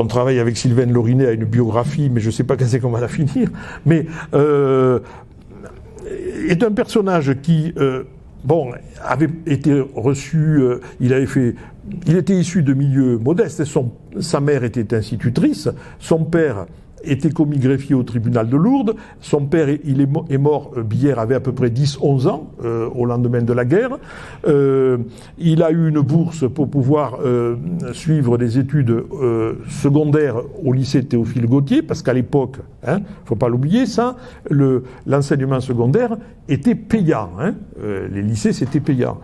travaille avec Sylvain Lorinet à une biographie, mais je ne sais pas quand c'est qu'on va la finir. Mais est un personnage qui, avait été reçu. Il était issu de milieux modestes. Sa mère était institutrice. Son père était commis greffier au tribunal de Lourdes. Son père, il est mort, Billère avait à peu près 10-11 ans, au lendemain de la guerre. Il a eu une bourse pour pouvoir suivre des études secondaires au lycée Théophile Gautier, parce qu'à l'époque, faut pas l'oublier ça, l'enseignement secondaire était payant. Les lycées, c'était payant.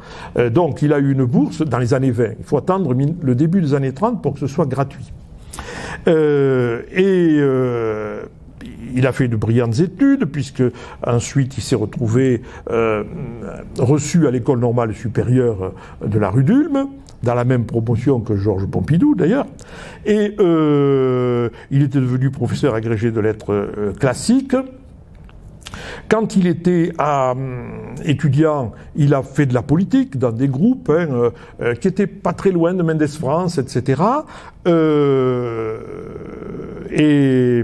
Donc, il a eu une bourse dans les années 20. Il faut attendre le début des années 30 pour que ce soit gratuit. Il a fait de brillantes études, puisque ensuite il s'est retrouvé reçu à l'école normale supérieure de la rue d'Ulm, dans la même promotion que Georges Pompidou d'ailleurs, et il était devenu professeur agrégé de lettres classiques. Quand il était étudiant, il a fait de la politique dans des groupes qui étaient pas très loin de Mendes France, etc. Et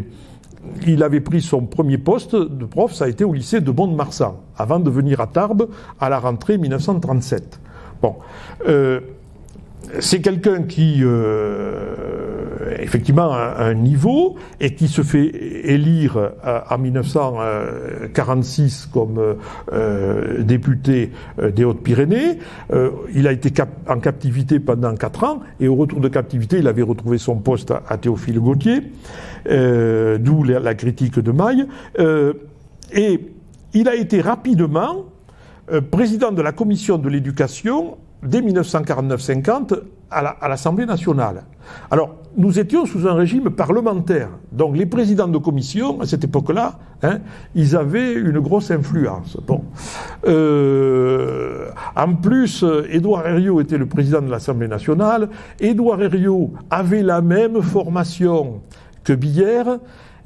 il avait pris son premier poste de prof, ça a été au lycée de Mont-de-Marsan, avant de venir à Tarbes à la rentrée 1937. Bon. C'est quelqu'un qui, effectivement, a un niveau et qui se fait élire en 1946 comme député des Hautes-Pyrénées. Il a été en captivité pendant 4 ans et au retour de captivité, il avait retrouvé son poste à Théophile Gautier, d'où la critique de Maille. Et il a été rapidement président de la commission de l'éducation dès 1949-50 à l'Assemblée nationale. Alors, nous étions sous un régime parlementaire. Donc, les présidents de commission, à cette époque-là, ils avaient une grosse influence. Bon. En plus, Édouard Herriot était le président de l'Assemblée nationale. Édouard Herriot avait la même formation que Billère.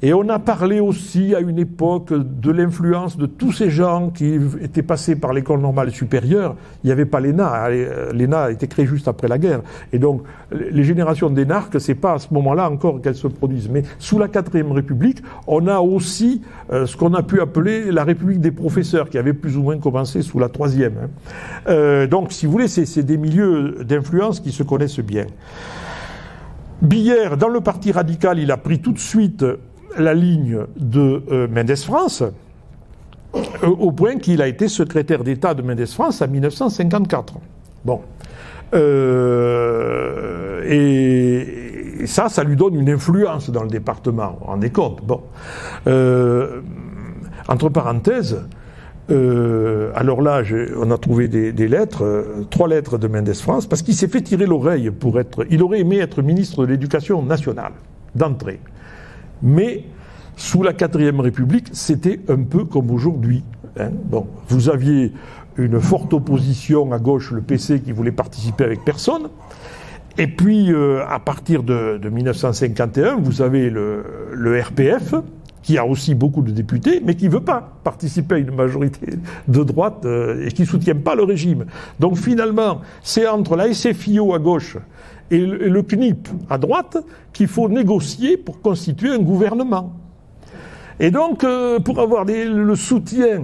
Et on a parlé aussi à une époque de l'influence de tous ces gens qui étaient passés par l'école normale supérieure. Il n'y avait pas l'ENA. L'ENA a été créée juste après la guerre. Et donc, les générations d'énarques, c'est pas à ce moment-là encore qu'elles se produisent. Mais sous la 4e République, on a aussi ce qu'on a pu appeler la République des professeurs, qui avait plus ou moins commencé sous la 3e. Donc, si vous voulez, c'est des milieux d'influence qui se connaissent bien. Billère, dans le Parti radical, il a pris tout de suite la ligne de Mendes France, au point qu'il a été secrétaire d'État de Mendes France en 1954. Bon. Et ça lui donne une influence dans le département, vous vous rendez compte. Bon. Entre parenthèses, alors là, on a trouvé des lettres, 3 lettres de Mendes France, parce qu'il s'est fait tirer l'oreille pour être... Il aurait aimé être ministre de l'Éducation nationale, d'entrée. Mais sous la 4e République, c'était un peu comme aujourd'hui. Bon, vous aviez une forte opposition à gauche, le PC, qui voulait participer avec personne. Et puis, à partir de 1951, vous avez le RPF, qui a aussi beaucoup de députés, mais qui ne veut pas participer à une majorité de droite et qui ne soutient pas le régime. Donc finalement, c'est entre la SFIO à gauche et le CNIP à droite qu'il faut négocier pour constituer un gouvernement. Et donc, pour avoir le soutien,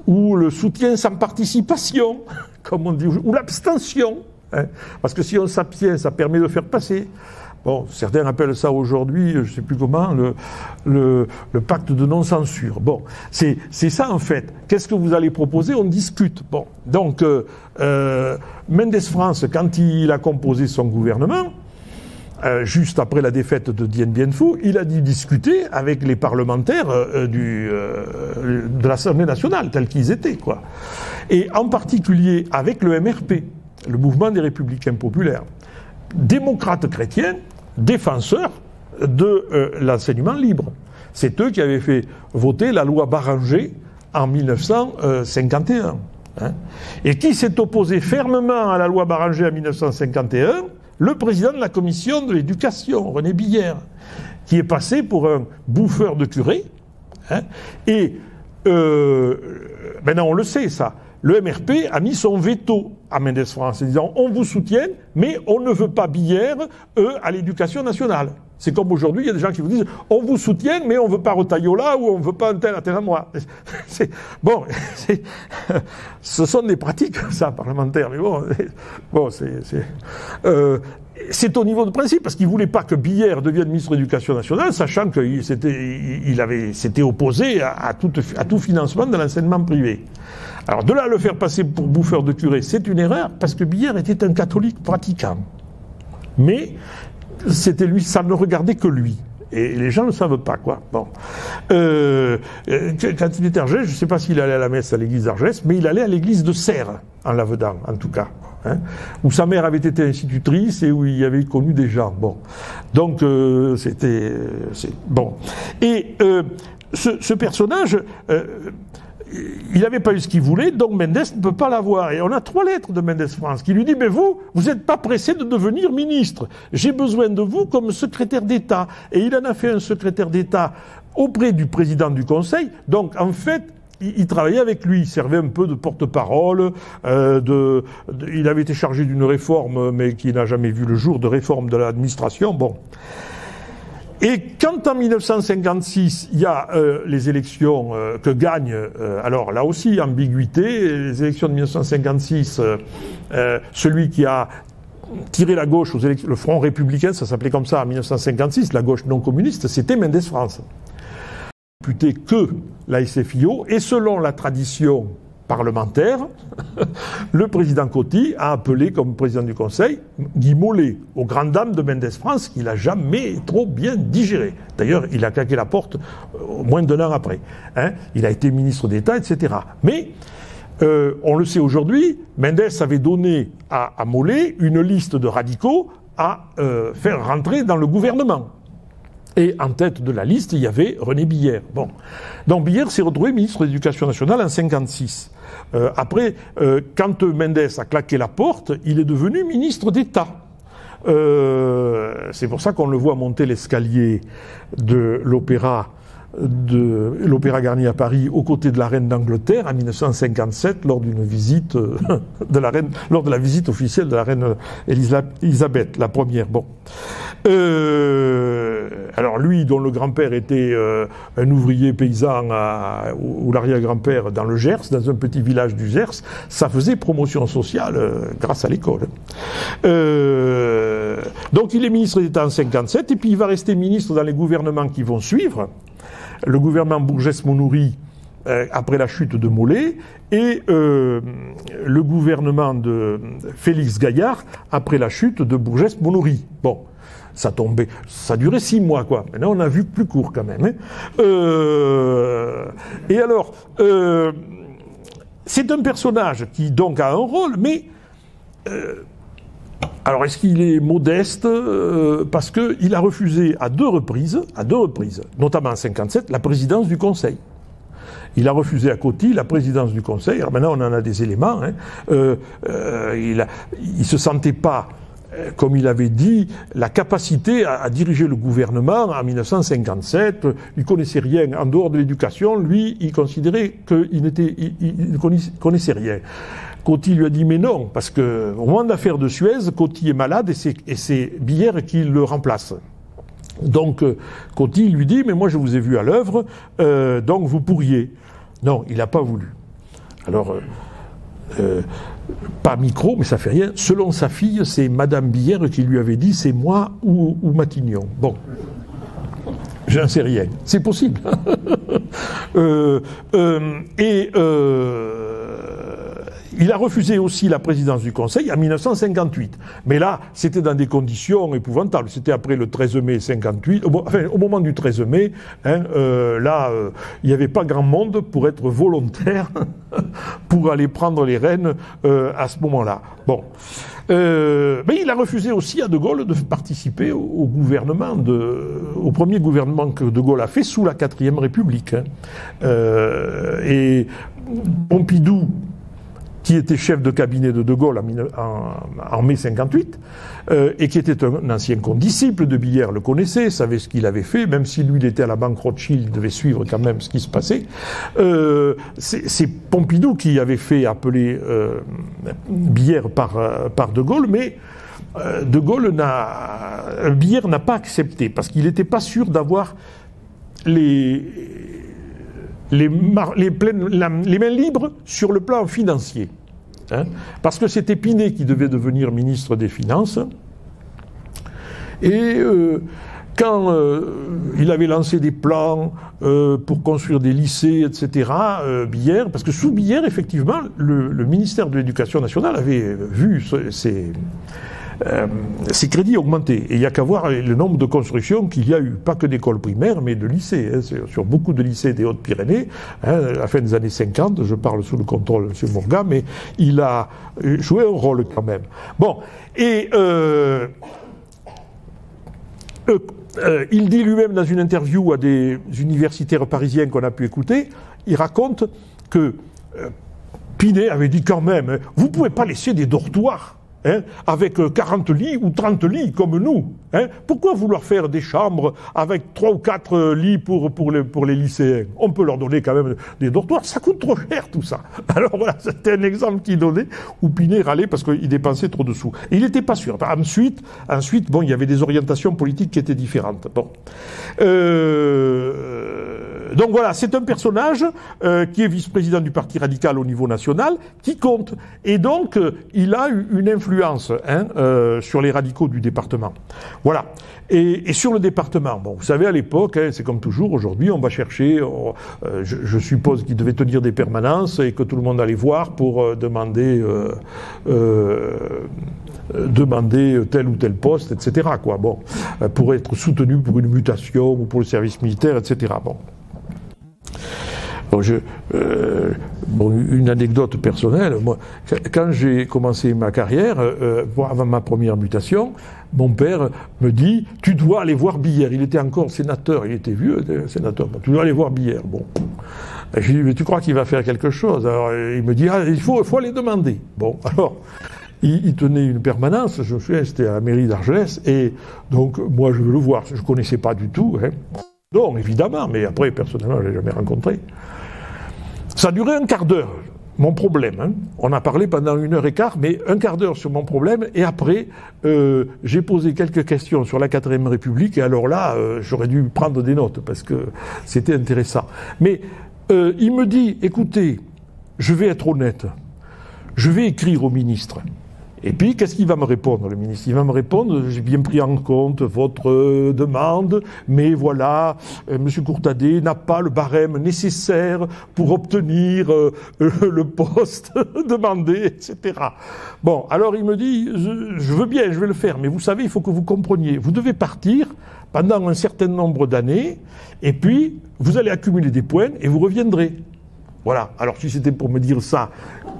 ou le soutien sans participation, comme on dit, ou l'abstention, parce que si on s'abstient, ça permet de faire passer. Bon, certains appellent ça aujourd'hui, je ne sais plus comment, le pacte de non-censure. Bon, c'est ça en fait. Qu'est-ce que vous allez proposer? On discute. Bon, donc Mendes France, quand il a composé son gouvernement, juste après la défaite de Dien Bien Phu, il a dû discuter avec les parlementaires de l'Assemblée nationale, tels qu'ils étaient, quoi. Et en particulier avec le MRP, le Mouvement des Républicains Populaires, démocrates chrétiens, défenseurs de l'enseignement libre. C'est eux qui avaient fait voter la loi Barranger en 1951. Et qui s'est opposé fermement à la loi Barranger en 1951? Le président de la commission de l'éducation, René Billère, qui est passé pour un bouffeur de curé. Et maintenant on le sait ça. Le MRP a mis son veto à Mendes France en disant on vous soutient, mais on ne veut pas Billère à l'éducation nationale. C'est comme aujourd'hui, il y a des gens qui vous disent on vous soutient, mais on ne veut pas Retailleau ou on ne veut pas un tel à tel endroit. Ce sont des pratiques, ça, parlementaires, mais c'est au niveau de principe, parce qu'il ne voulait pas que Billère devienne ministre de l'Éducation nationale, sachant qu'il s'était opposé à tout financement de l'enseignement privé. Alors de là à le faire passer pour bouffeur de curé, c'est une erreur, parce que Billère était un catholique pratiquant. Mais c'était lui, ça ne regardait que lui. Et les gens ne le savent pas, quoi. Bon. Quand il était à Argès, je ne sais pas s'il allait à la messe à l'église d'Argès, mais il allait à l'église de Serres, en Lavedan, en tout cas. Où sa mère avait été institutrice et où il y avait connu des gens. Bon. Donc, bon. Et ce personnage... il n'avait pas eu ce qu'il voulait, donc Mendes ne peut pas l'avoir. Et on a 3 lettres de Mendes France qui lui dit « Mais vous n'êtes pas pressé de devenir ministre. J'ai besoin de vous comme secrétaire d'État. » Et il en a fait un secrétaire d'État auprès du président du Conseil. Donc, en fait, il travaillait avec lui. Il servait un peu de porte-parole. Il avait été chargé d'une réforme, mais qui n'a jamais vu le jour, de réforme de l'administration. Bon. Et quand en 1956, il y a les élections que gagne, alors là aussi, ambiguïté, les élections de 1956, celui qui a tiré la gauche aux élections, le Front républicain, ça s'appelait comme ça en 1956, la gauche non communiste, c'était Mendes France. Député que la SFIO, et selon la tradition parlementaire, le président Coty a appelé comme président du Conseil Guy Mollet, aux grandes dames de Mendes France, qu'il n'a jamais trop bien digéré. D'ailleurs, il a claqué la porte moins d'1 an après. Il a été ministre d'État, etc. Mais On le sait aujourd'hui, Mendes avait donné à Mollet une liste de radicaux à faire rentrer dans le gouvernement. Et en tête de la liste, il y avait René Billère. Bon. Donc Billère s'est retrouvé ministre de l'Éducation nationale en 1956. Après, quand Mendes a claqué la porte, il est devenu ministre d'État. C'est pour ça qu'on le voit monter l'escalier de l'opéra Garnier à Paris aux côtés de la reine d'Angleterre en 1957 lors d'une visite lors de la visite officielle de la reine Elisabeth, la première. Bon. Alors lui, dont le grand-père était un ouvrier paysan ou l'arrière-grand-père dans le Gers, dans un petit village du Gers, ça faisait promotion sociale grâce à l'école. Donc il est ministre d'État en 1957 et puis il va rester ministre dans les gouvernements qui vont suivre. Le gouvernement Bourgès-Monoury après la chute de Mollet et le gouvernement de Félix Gaillard après la chute de Bourgès-Monoury. Bon, ça tombait, ça durait 6 mois quoi. Maintenant on a vu plus court quand même. Hein. Et alors, c'est un personnage qui donc a un rôle, mais alors est-ce qu'il est modeste parce qu'il a refusé à deux reprises, notamment en 1957, la présidence du Conseil. Il a refusé à Coty la présidence du Conseil. Alors maintenant on en a des éléments. Hein. Il se sentait pas, comme il avait dit, la capacité à diriger le gouvernement en 1957. Il connaissait rien en dehors de l'éducation. Lui, il considérait qu'il ne connaissait rien. Coty lui a dit mais non, parce que au moment de l'affaire de Suez, Coty est malade et c'est Billère qui le remplace. Donc Coty lui dit mais moi je vous ai vu à l'œuvre, donc vous pourriez. Non, il n'a pas voulu. Alors pas micro, mais ça fait rien. Selon sa fille, c'est Madame Billère qui lui avait dit c'est moi ou Matignon. Bon. J'en sais rien. C'est possible. Il a refusé aussi la présidence du Conseil en 1958. Mais là, c'était dans des conditions épouvantables. C'était après le 13 mai 58. Enfin, au moment du 13 mai, hein, il n'y avait pas grand monde pour être volontaire pour aller prendre les rênes à ce moment-là. Bon. Mais il a refusé aussi à De Gaulle de participer au premier gouvernement que De Gaulle a fait sous la 4e République. Hein. Et Pompidou, qui était chef de cabinet de De Gaulle en mai 58, et qui était un ancien condisciple de Billère, le connaissait, savait ce qu'il avait fait, même si lui il était à la banque Rothschild, il devait suivre quand même ce qui se passait. C'est Pompidou qui avait fait appeler Billère par De Gaulle, mais Billère n'a pas accepté, parce qu'il n'était pas sûr d'avoir les mains libres sur le plan financier. Hein, parce que c'était Pinet qui devait devenir ministre des Finances. Et quand il avait lancé des plans pour construire des lycées, etc., Billère, parce que sous Billère, effectivement, le ministère de l'Éducation nationale avait vu ses crédits augmenter. Et il n'y a qu'à voir le nombre de constructions qu'il y a eu, pas que d'écoles primaires, mais de lycées. Hein, sur beaucoup de lycées des Hautes-Pyrénées, hein, à la fin des années 50, je parle sous le contrôle de M. Morgan, mais il a joué un rôle quand même. Bon, et il dit lui-même dans une interview à des universitaires parisiens qu'on a pu écouter, il raconte que Pinet avait dit quand même, vous ne pouvez pas laisser des dortoirs. Hein, avec 40 lits ou 30 lits comme nous. Hein. Pourquoi vouloir faire des chambres avec 3 ou 4 lits pour les lycéens? On peut leur donner quand même des dortoirs, ça coûte trop cher tout ça. Alors voilà, c'était un exemple qu'il donnait où Pinet râlait parce qu'il dépensait trop de sous. Et il n'était pas sûr. Ensuite, bon, il y avait des orientations politiques qui étaient différentes. Bon. Donc voilà, c'est un personnage qui est vice-président du Parti radical au niveau national, qui compte. Et donc, il a une influence sur les radicaux du département. Voilà. Et sur le département, bon, vous savez, à l'époque, hein, c'est comme toujours, aujourd'hui, on va chercher, je suppose qu'il devait tenir des permanences et que tout le monde allait voir pour demander tel ou tel poste, etc., quoi. Bon, pour être soutenu pour une mutation ou pour le service militaire, etc., bon. Bon, une anecdote personnelle, moi, quand j'ai commencé ma carrière, avant ma première mutation, mon père me dit « Tu dois aller voir Billère ». Il était encore sénateur, il était vieux, sénateur. « Tu dois aller voir Billère ». Bon. Je lui dis « Mais tu crois qu'il va faire quelque chose ?» Alors il me dit « Ah, il faut aller demander ». Bon, alors... Il tenait une permanence, je me souviens, c'était à la mairie d'Argelès, et donc moi je veux le voir, je ne connaissais pas du tout. Hein. Non, évidemment, mais après, personnellement, je ne l'ai jamais rencontré. Ça a duré un quart d'heure, mon problème. Hein. On a parlé pendant 1h15, mais un quart d'heure sur mon problème, et après, j'ai posé quelques questions sur la 4ème République, et alors là, j'aurais dû prendre des notes, parce que c'était intéressant. Mais il me dit, écoutez, je vais être honnête, je vais écrire au ministre. Et puis, qu'est-ce qu'il va me répondre, le ministre? Il va me répondre, j'ai bien pris en compte votre demande, mais voilà, M. Courtadet n'a pas le barème nécessaire pour obtenir le poste demandé, etc. Bon, alors il me dit, je veux bien, je vais le faire, mais vous savez, il faut que vous compreniez, vous devez partir pendant un certain nombre d'années, et puis, vous allez accumuler des points, et vous reviendrez. Voilà. Alors, si c'était pour me dire ça,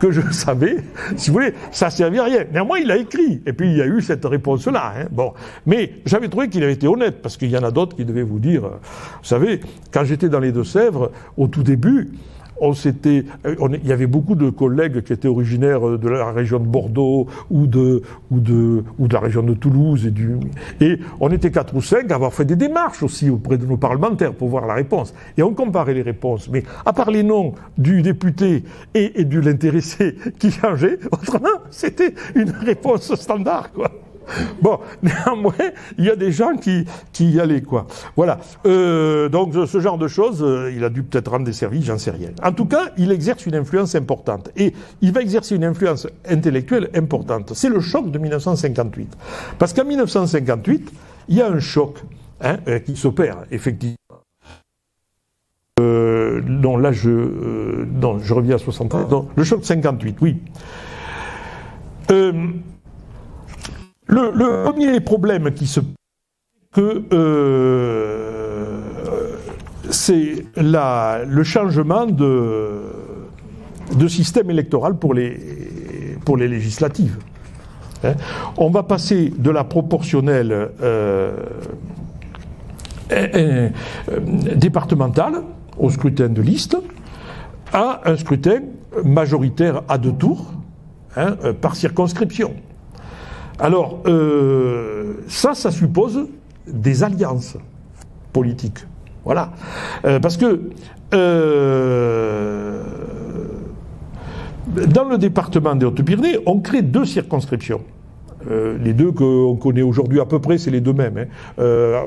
que je savais, si vous voulez, ça ne servait à rien. Néanmoins, il a écrit. Et puis, il y a eu cette réponse-là. Hein. Bon. Mais j'avais trouvé qu'il avait été honnête, parce qu'il y en a d'autres qui devaient vous dire, vous savez, quand j'étais dans les Deux-Sèvres, au tout début, il y avait beaucoup de collègues qui étaient originaires de la région de Bordeaux ou de la région de Toulouse et on était 4 ou 5 à avoir fait des démarches aussi auprès de nos parlementaires pour voir la réponse. Et on comparait les réponses. Mais à part les noms du député et de l'intéressé qui changeaient, autrement, c'était une réponse standard, quoi. Bon, néanmoins, il y a des gens qui y allaient, quoi. Voilà. Donc, ce genre de choses, il a dû peut-être rendre des services, j'en sais rien. En tout cas, il exerce une influence importante. Et il va exercer une influence intellectuelle importante. C'est le choc de 1958. Parce qu'en 1958, il y a un choc qui s'opère, effectivement. Non, là, je reviens à 73. Non, le choc de 58, oui. Le premier problème qui se c'est le changement de système électoral pour les législatives. Hein. On va passer de la proportionnelle départementale au scrutin de liste à un scrutin majoritaire à 2 tours, hein, par circonscription. Alors, ça suppose des alliances politiques. Voilà. Parce que dans le département des Hautes-Pyrénées, on crée 2 circonscriptions. Les 2 qu'on connaît aujourd'hui à peu près, c'est les 2 mêmes. Hein.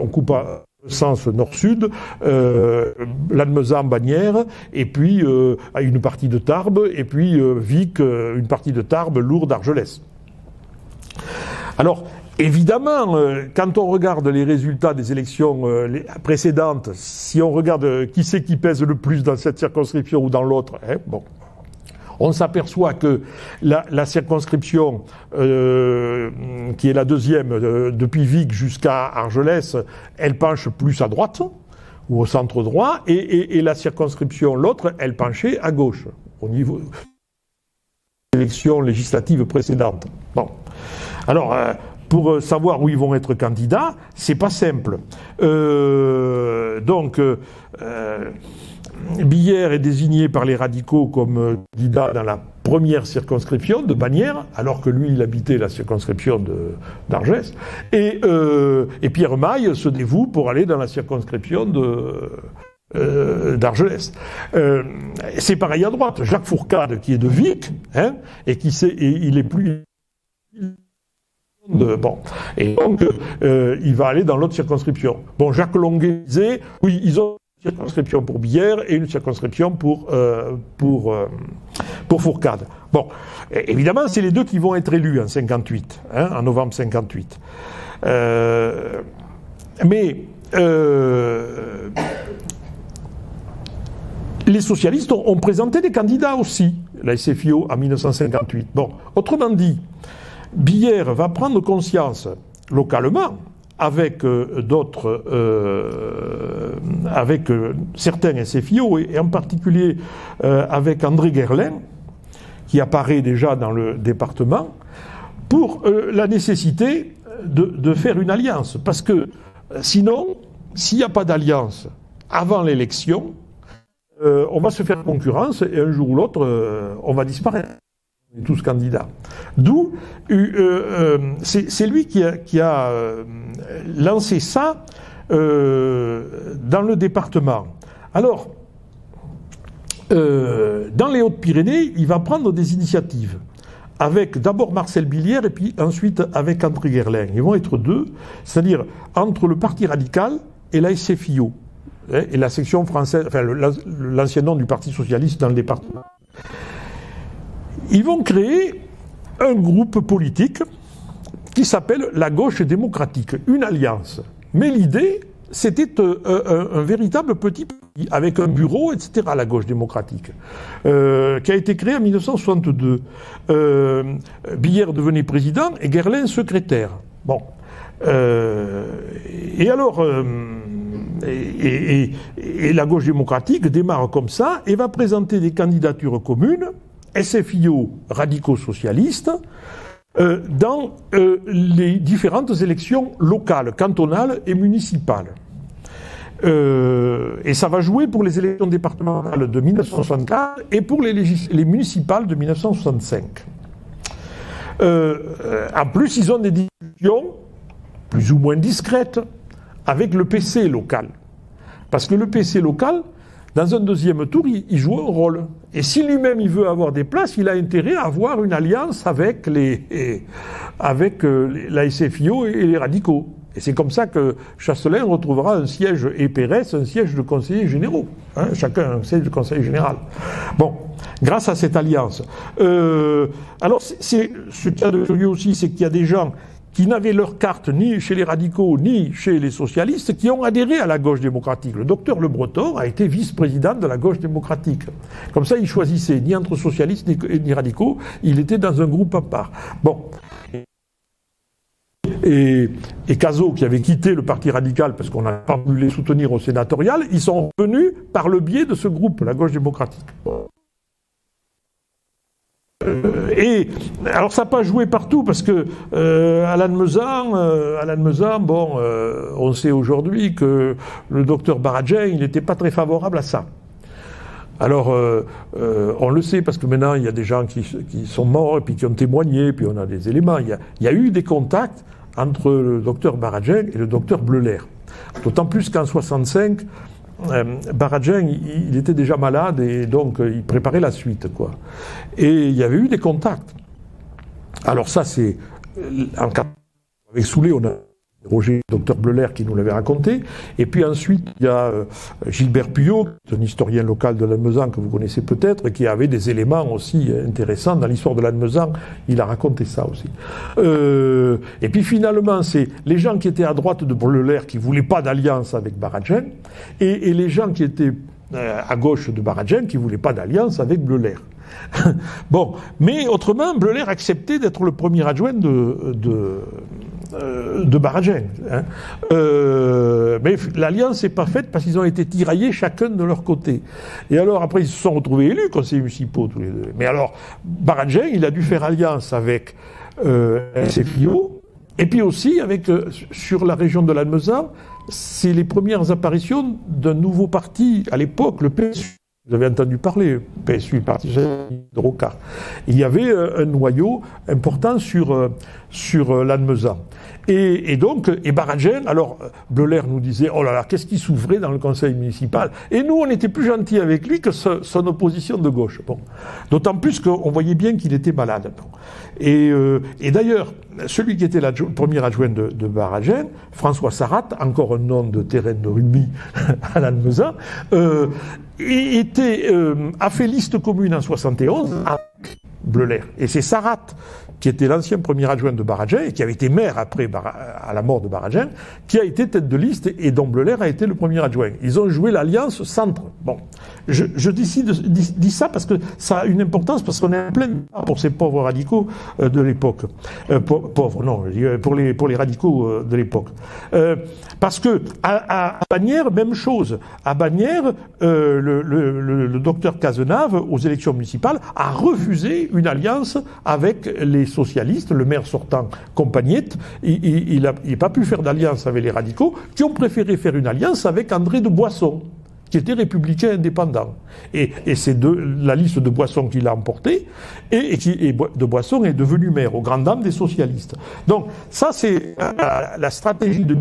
On coupe à sens nord-sud, Lannemezan-Bagnères, et puis une partie de Tarbes, et puis Vic, une partie de Tarbes, Lourdes, Argelès. Alors, évidemment, quand on regarde les résultats des élections précédentes, si on regarde qui c'est qui pèse le plus dans cette circonscription ou dans l'autre, hein, bon, on s'aperçoit que la circonscription qui est la 2e depuis Vic jusqu'à Argelès, elle penche plus à droite ou au centre droit, et la circonscription, l'autre, elle penchait à gauche au niveau des élections législatives précédentes. Bon. Alors, pour savoir où ils vont être candidats, c'est pas simple. Billère est désigné par les radicaux comme candidat dans la première circonscription de Bagnères, alors que lui, il habitait la circonscription d'Argelès. Et Pierre Maille se dévoue pour aller dans la circonscription d'Argelès. C'est pareil à droite. Jacques Fourcade, qui est de Vic, hein, et il est plus... Bon, et donc il va aller dans l'autre circonscription. Bon, Jacques Longuet disait, oui, ils ont une circonscription pour Billère et une circonscription pour Fourcade. Bon, évidemment, c'est les 2 qui vont être élus en 58, hein, en novembre 58. Mais les socialistes ont présenté des candidats aussi, la SFIO en 1958. Bon, autrement dit, Billère va prendre conscience localement, avec d'autres, avec certains SFIO, et en particulier avec André Guerlain, qui apparaît déjà dans le département, pour la nécessité de faire une alliance. Parce que sinon, s'il n'y a pas d'alliance avant l'élection, on va se faire concurrence et un jour ou l'autre, on va disparaître. On est tous candidats. D'où, c'est lui qui a lancé ça dans le département. Alors, dans les Hautes-Pyrénées, il va prendre des initiatives. Avec d'abord Marcel Billière et puis ensuite avec André Guerlain. Ils vont être deux, c'est-à-dire entre le Parti radical et la SFIO, et la section française, enfin l'ancien nom du Parti socialiste dans le département. Ils vont créer un groupe politique qui s'appelle la Gauche démocratique, une alliance. Mais l'idée, c'était un véritable petit parti, avec un bureau, etc., la Gauche démocratique, qui a été créé en 1962. Billière devenait président et Guerlain secrétaire. Bon. Et alors, et la Gauche démocratique démarre comme ça et va présenter des candidatures communes, SFIO radicaux-socialistes, dans les différentes élections locales, cantonales et municipales. Et ça va jouer pour les élections départementales de 1964 et pour les municipales de 1965. En plus, ils ont des discussions plus ou moins discrètes avec le PC local. Parce que le PC local, dans un deuxième tour, il joue un rôle. Et si lui-même il veut avoir des places, il a intérêt à avoir une alliance avec la SFIO et les radicaux. Et c'est comme ça que Chastelain retrouvera un siège, et Pérez un siège de conseillers généraux. Hein, chacun un siège de conseiller général. Bon, grâce à cette alliance. Alors, ce qu'il y a de curieux aussi, c'est qu'il y a des gens qui n'avaient leur carte ni chez les radicaux ni chez les socialistes, qui ont adhéré à la Gauche démocratique. Le docteur Le Breton a été vice-président de la Gauche démocratique. Comme ça, il choisissait ni entre socialistes ni radicaux, il était dans un groupe à part. Bon. Et Cazot, qui avait quitté le Parti radical parce qu'on n'a pas voulu les soutenir au sénatorial, ils sont revenus par le biais de ce groupe, la Gauche démocratique. Et alors ça n'a pas joué partout parce que Alan Mezan, bon, on sait aujourd'hui que le docteur Baradjin, il n'était pas très favorable à ça. Alors, on le sait parce que maintenant il y a des gens qui sont morts et puis qui ont témoigné, puis on a des éléments. Il y a eu des contacts entre le docteur Baradjin et le docteur Bleuler. D'autant plus qu'en 65, Baradjin, il était déjà malade et donc il préparait la suite, quoi. Et il y avait eu des contacts. Alors ça, c'est avec Soulet, on a Roger, docteur Bleuler, qui nous l'avait raconté. Et puis ensuite, il y a Gilbert Puyot, un historien local de Lannemezan que vous connaissez peut-être, et qui avait des éléments aussi intéressants dans l'histoire de Lannemezan. Il a raconté ça aussi. Et puis finalement, c'est les gens qui étaient à droite de Bleuler qui ne voulaient pas d'alliance avec Baradjin, et les gens qui étaient à gauche de Baradjin qui ne voulaient pas d'alliance avec Bleuler. Bon, mais autrement, Bleuler acceptait d'être le premier adjoint de Baradjin. Hein. Mais l'alliance n'est pas faite parce qu'ils ont été tiraillés chacun de leur côté. Et alors après ils se sont retrouvés élus conseillers municipaux tous les deux. Mais alors Baradjin, il a dû faire alliance avec SFIO et puis aussi avec sur la région de Lannemezan, c'est les premières apparitions d'un nouveau parti à l'époque, le PSU. Vous avez entendu parler, PSU, le Parti de Rocard. Il y avait un noyau important sur Lannemezan. Et donc, Baradjin, alors, Bleuler nous disait, oh là là, qu'est-ce qui s'ouvrait dans le conseil municipal? Et nous, on était plus gentils avec lui que son opposition de gauche. Bon. D'autant plus qu'on voyait bien qu'il était malade. Bon. Et d'ailleurs, celui qui était le premier adjoint de Baradjin, François Sarrat, encore un nom de terrain de rugby à Lannemezan, a fait liste commune en 71 avec Bleuler. Et c'est Sarrat qui était l'ancien premier adjoint de Baradjin, et qui avait été maire après à la mort de Baradjin, qui a été tête de liste, et dont Bleuler a été le premier adjoint. Ils ont joué l'alliance centre. Bon, je dis ça parce que ça a une importance, parce qu'on est en plein pour ces pauvres radicaux de l'époque. Pauvres, non, pour les radicaux de l'époque. Parce que à Bagnères, même chose. À Bagnères, le docteur Cazenave, aux élections municipales, a refusé une alliance avec les socialistes, le maire sortant Compagnette. Il n'a pas pu faire d'alliance avec les radicaux, qui ont préféré faire une alliance avec André de Boisson, qui était républicain indépendant. Et c'est la liste de Boisson qui l'a emporté, et de Boisson est devenu maire, aux grandes dames des socialistes. Donc, ça, c'est la stratégie de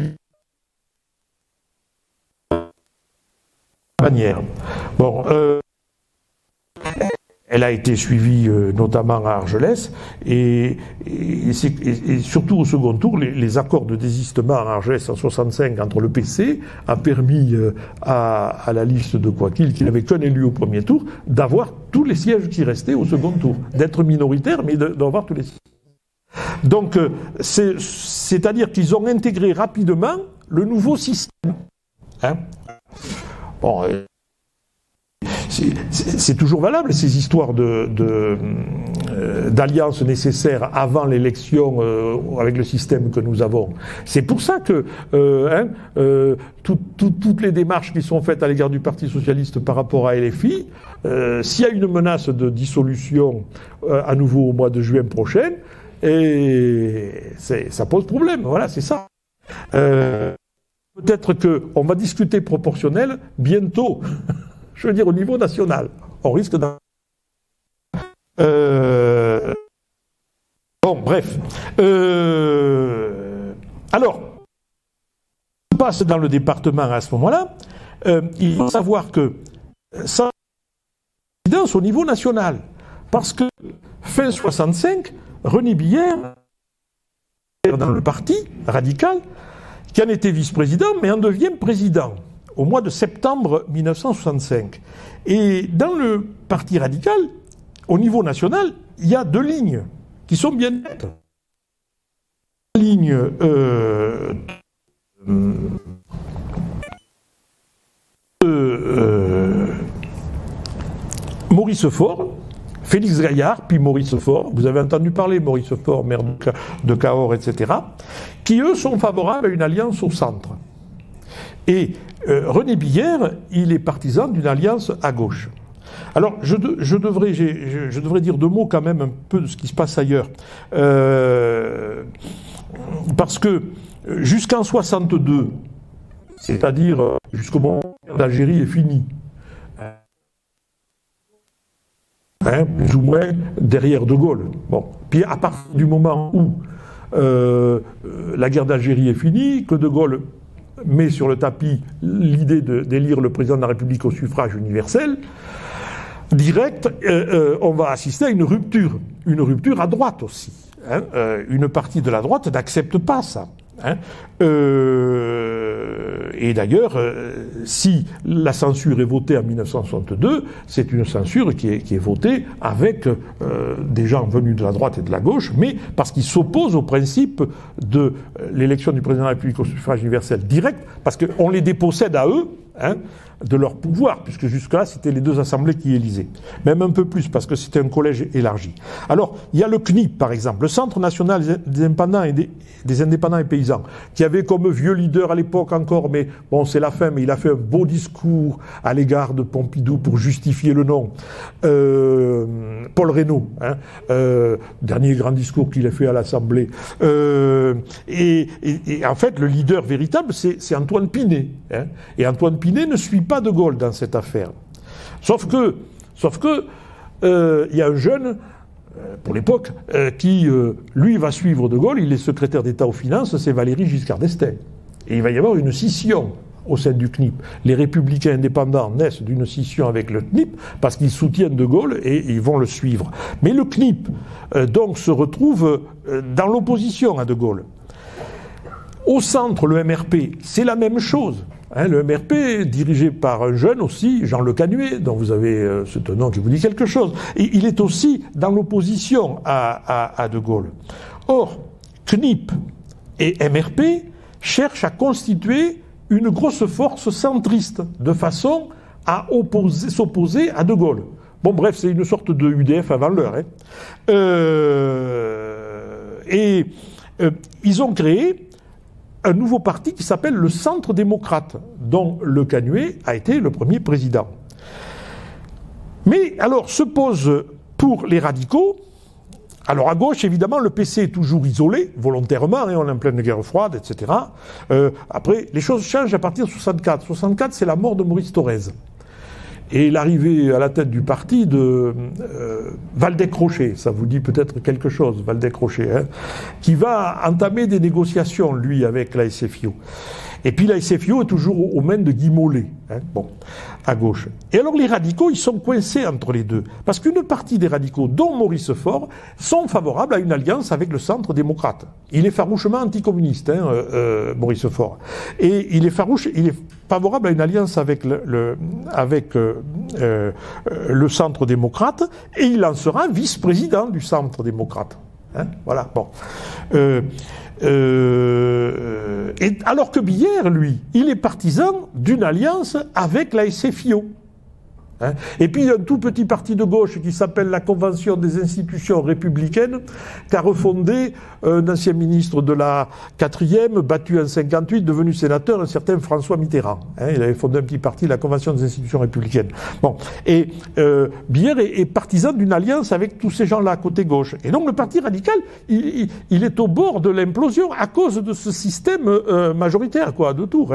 Bagnères. Bon, elle a été suivie notamment à Argelès, et surtout au second tour, les accords de désistement à Argelès en 65 entre le PC a permis à la liste de Coicqui, qui n'avait qu'un élu au premier tour, d'avoir tous les sièges qui restaient au second tour, d'être minoritaire, mais d'avoir tous les sièges. Donc, c'est-à-dire qu'ils ont intégré rapidement le nouveau système. Hein? Bon, c'est toujours valable, ces histoires d'alliances nécessaires avant l'élection avec le système que nous avons. C'est pour ça que toutes les démarches qui sont faites à l'égard du Parti socialiste par rapport à LFI, s'il y a une menace de dissolution à nouveau au mois de juin prochain, ça pose problème. Voilà, c'est ça. Peut-être qu'on va discuter proportionnel bientôt. Je veux dire, au niveau national, on risque d'en... Bon, bref. Alors, ce qui se passe dans le département à ce moment-là, il faut savoir que ça a une incidence au niveau national. Parce que, fin 65, René Billère, dans le parti radical, qui en était vice-président, mais en devient président au mois de septembre 1965. Et dans le Parti radical, au niveau national, il y a deux lignes qui sont bien nettes. La ligne Maurice Faure, Félix Gaillard, puis Maurice Faure, vous avez entendu parler Maurice Faure, maire de Cahors, etc., qui eux sont favorables à une alliance au centre. Et René Billère, il est partisan d'une alliance à gauche. Alors, je devrais dire deux mots quand même un peu de ce qui se passe ailleurs. Parce que jusqu'en 62, c'est-à-dire jusqu'au moment où l'Algérie est finie, plus ou moins derrière De Gaulle. Bon. Puis à partir du moment où la guerre d'Algérie est finie, que De Gaulle met sur le tapis l'idée d'élire le président de la République au suffrage universel, direct, on va assister à une rupture à droite aussi. Hein. Une partie de la droite n'accepte pas ça. Hein. Et d'ailleurs, si la censure est votée en 1962, c'est une censure qui est votée avec des gens venus de la droite et de la gauche, mais parce qu'ils s'opposent au principe de l'élection du président de la République au suffrage universel direct, parce qu'on les dépossède à eux, hein, de leur pouvoir, puisque jusque-là, c'était les deux assemblées qui élisaient. Même un peu plus, parce que c'était un collège élargi. Alors, il y a le CNIP, par exemple, le Centre national des indépendants et paysans, qui avait comme vieux leader à l'époque encore, mais bon, c'est la fin, mais il a fait un beau discours à l'égard de Pompidou pour justifier le nom. Paul Reynaud, hein, dernier grand discours qu'il a fait à l'Assemblée. Et en fait, le leader véritable, c'est Antoine Pinet. Hein, et Antoine Pinet ne suit pas De Gaulle dans cette affaire. Sauf que y a un jeune, pour l'époque, qui, lui, va suivre De Gaulle. Il est secrétaire d'État aux Finances, c'est Valéry Giscard d'Estaing. Et il va y avoir une scission au sein du CNIP. Les républicains indépendants naissent d'une scission avec le CNIP parce qu'ils soutiennent De Gaulle et ils vont le suivre. Mais le CNIP, donc, se retrouve dans l'opposition à De Gaulle. Au centre, le MRP, c'est la même chose. Le MRP, dirigé par un jeune aussi, Jean Le Canuet, dont vous avez ce nom qui vous dit quelque chose. Et il est aussi dans l'opposition à De Gaulle. Or, CNIP et MRP cherchent à constituer une grosse force centriste, de façon à s'opposer à De Gaulle. Bon, bref, c'est une sorte de UDF avant l'heure. Ils ont créé un nouveau parti qui s'appelle le Centre démocrate, dont Le Canuet a été le premier président. Mais alors se pose pour les radicaux, alors à gauche évidemment le PC est toujours isolé, volontairement, on est en pleine guerre froide, etc. Après, les choses changent à partir de 64. 64, c'est la mort de Maurice Thorez. Et l'arrivée à la tête du parti de Waldeck-Rochet, ça vous dit peut-être quelque chose, Waldeck-Rochet, qui va entamer des négociations, lui, avec la SFIO. Et puis la SFIO est toujours aux mains de Guy Mollet, à gauche. Et alors les radicaux, ils sont coincés entre les deux. Parce qu'une partie des radicaux, dont Maurice Faure, sont favorables à une alliance avec le centre démocrate. Il est farouchement anticommuniste, Maurice Faure. Et il est favorable à une alliance avec le centre démocrate, et il en sera vice-président du centre démocrate. Voilà, bon. Et alors que Billère, lui, il est partisan d'une alliance avec la SFIO. Et puis il y a un tout petit parti de gauche qui s'appelle la Convention des institutions républicaines, qu'a refondé un ancien ministre de la 4e, battu en 58, devenu sénateur, un certain François Mitterrand. Il avait fondé un petit parti, la Convention des institutions républicaines. Bon, et Billère est partisan d'une alliance avec tous ces gens-là, côté gauche. Et donc le Parti radical, il est au bord de l'implosion à cause de ce système majoritaire, quoi, de tour.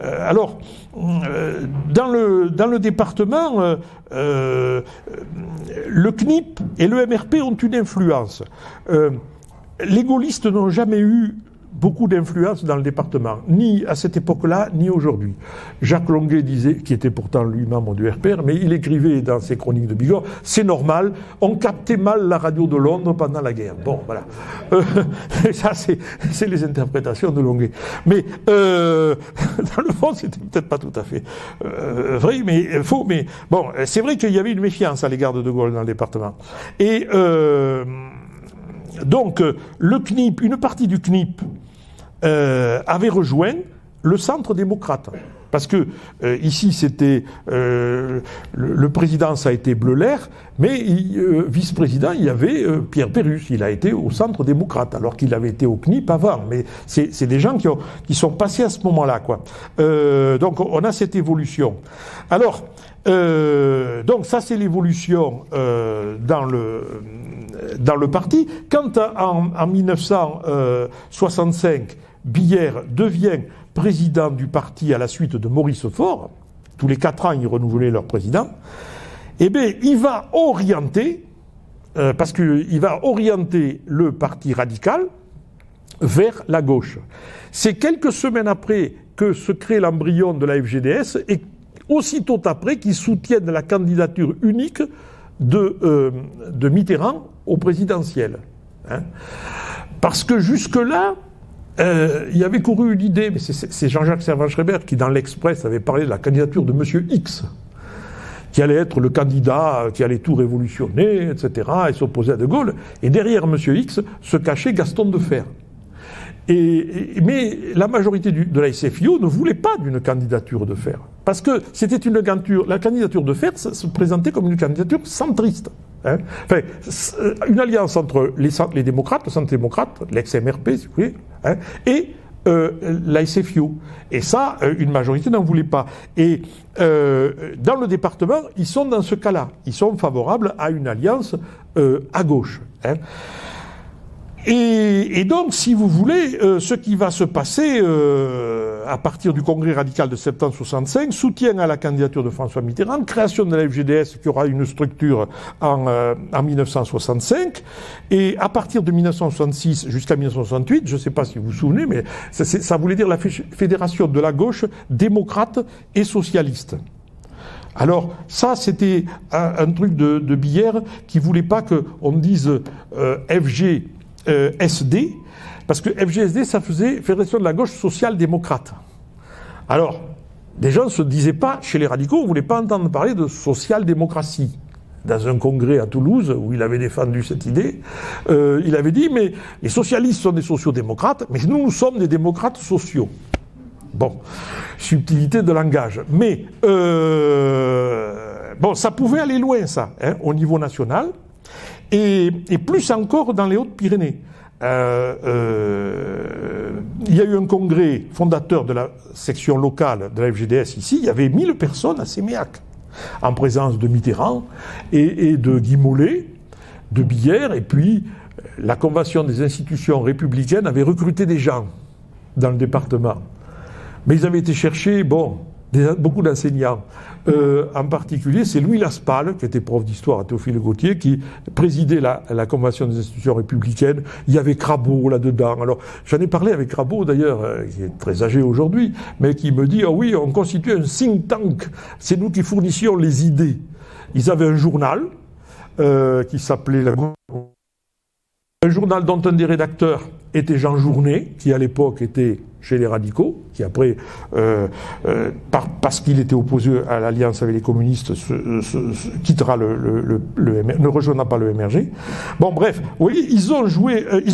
Alors, dans le département, le CNIP et le MRP ont une influence. Les gaullistes n'ont jamais eu beaucoup d'influence dans le département, ni à cette époque-là, ni aujourd'hui. Jacques Longuet disait, qui était pourtant lui membre du RPR, mais il écrivait dans ses chroniques de Bigorre, c'est normal, on captait mal la radio de Londres pendant la guerre. Bon, voilà. Ça, c'est les interprétations de Longuet. Mais, dans le fond, c'était peut-être pas tout à fait vrai, mais faux. Mais bon, c'est vrai qu'il y avait une méfiance à l'égard de Gaulle dans le département. Et donc, le CNIP, une partie du CNIP avait rejoint le centre démocrate. Parce que ici, c'était le président, ça a été Bleuler, mais vice-président, il y avait Pierre Pérusse. Il a été au centre démocrate, alors qu'il avait été au CNIP avant. Mais c'est des gens qui sont passés à ce moment-là, quoi. Donc, on a cette évolution. Alors, donc ça, c'est l'évolution dans le parti. Quand en 1965, Billère devient président du parti à la suite de Maurice Faure, tous les 4 ans ils renouvelaient leur président, eh bien il va orienter, parce qu'il va orienter le parti radical vers la gauche. C'est quelques semaines après que se crée l'embryon de la FGDS et aussitôt après qu'ils soutiennent la candidature unique de Mitterrand au présidentiel. Parce que jusque-là, il y avait couru une idée, mais c'est Jean-Jacques Servan-Schreiber qui, dans l'Express, avait parlé de la candidature de Monsieur X, qui allait être le candidat qui allait tout révolutionner, etc., et s'opposer à De Gaulle. Et derrière Monsieur X se cachait Gaston Defferre. Mais la majorité de la SFIO ne voulait pas d'une candidature de Fer. Parce que c'était la candidature de Fer se présentait comme une candidature centriste. Enfin, une alliance entre les démocrates, le centre démocrate, l'ex-MRP, si vous voulez, et la SFIO. Et ça, une majorité n'en voulait pas. Et dans le département, ils sont dans ce cas-là. Ils sont favorables à une alliance à gauche. Et donc, si vous voulez, ce qui va se passer à partir du congrès radical de septembre 65, soutien à la candidature de François Mitterrand, création de la FGDS qui aura une structure en 1965, et à partir de 1966 jusqu'à 1968, je ne sais pas si vous vous souvenez, mais ça voulait dire la fédération de la gauche démocrate et socialiste. Alors, ça, c'était un truc de Billère qui voulait pas qu'on dise FG SD, parce que FGSD, ça faisait Fédération de la gauche social-démocrate. Alors, des gens ne se disaient pas, chez les radicaux, on ne voulait pas entendre parler de social-démocratie. Dans un congrès à Toulouse, où il avait défendu cette idée, il avait dit, mais les socialistes sont des sociodémocrates, mais nous sommes des démocrates sociaux. Bon, subtilité de langage. Mais, bon, ça pouvait aller loin, ça, hein, au niveau national, et plus encore dans les Hautes-Pyrénées. Il y a eu un congrès fondateur de la section locale de la FGDS ici, il y avait 1000 personnes à Séméac, en présence de Mitterrand et de Guy Mollet, de Billère, et puis la Convention des institutions républicaines avait recruté des gens dans le département. Mais ils avaient été chercher, bon, beaucoup d'enseignants. En particulier, c'est Louis Laspal, qui était prof d'histoire à Théophile Gautier, qui présidait la Convention des institutions républicaines. Il y avait Crabeau là-dedans. Alors, j'en ai parlé avec Crabeau, d'ailleurs, qui est très âgé aujourd'hui, mais qui me dit, oh oui, on constitue un think tank. C'est nous qui fournissions les idées. Ils avaient un journal qui s'appelait un journal dont un des rédacteurs était Jean Journet, qui à l'époque était chez les radicaux, qui après, parce qu'il était opposé à l'alliance avec les communistes, quittera ne rejoindra pas le MRG. Bon, bref, vous voyez, ils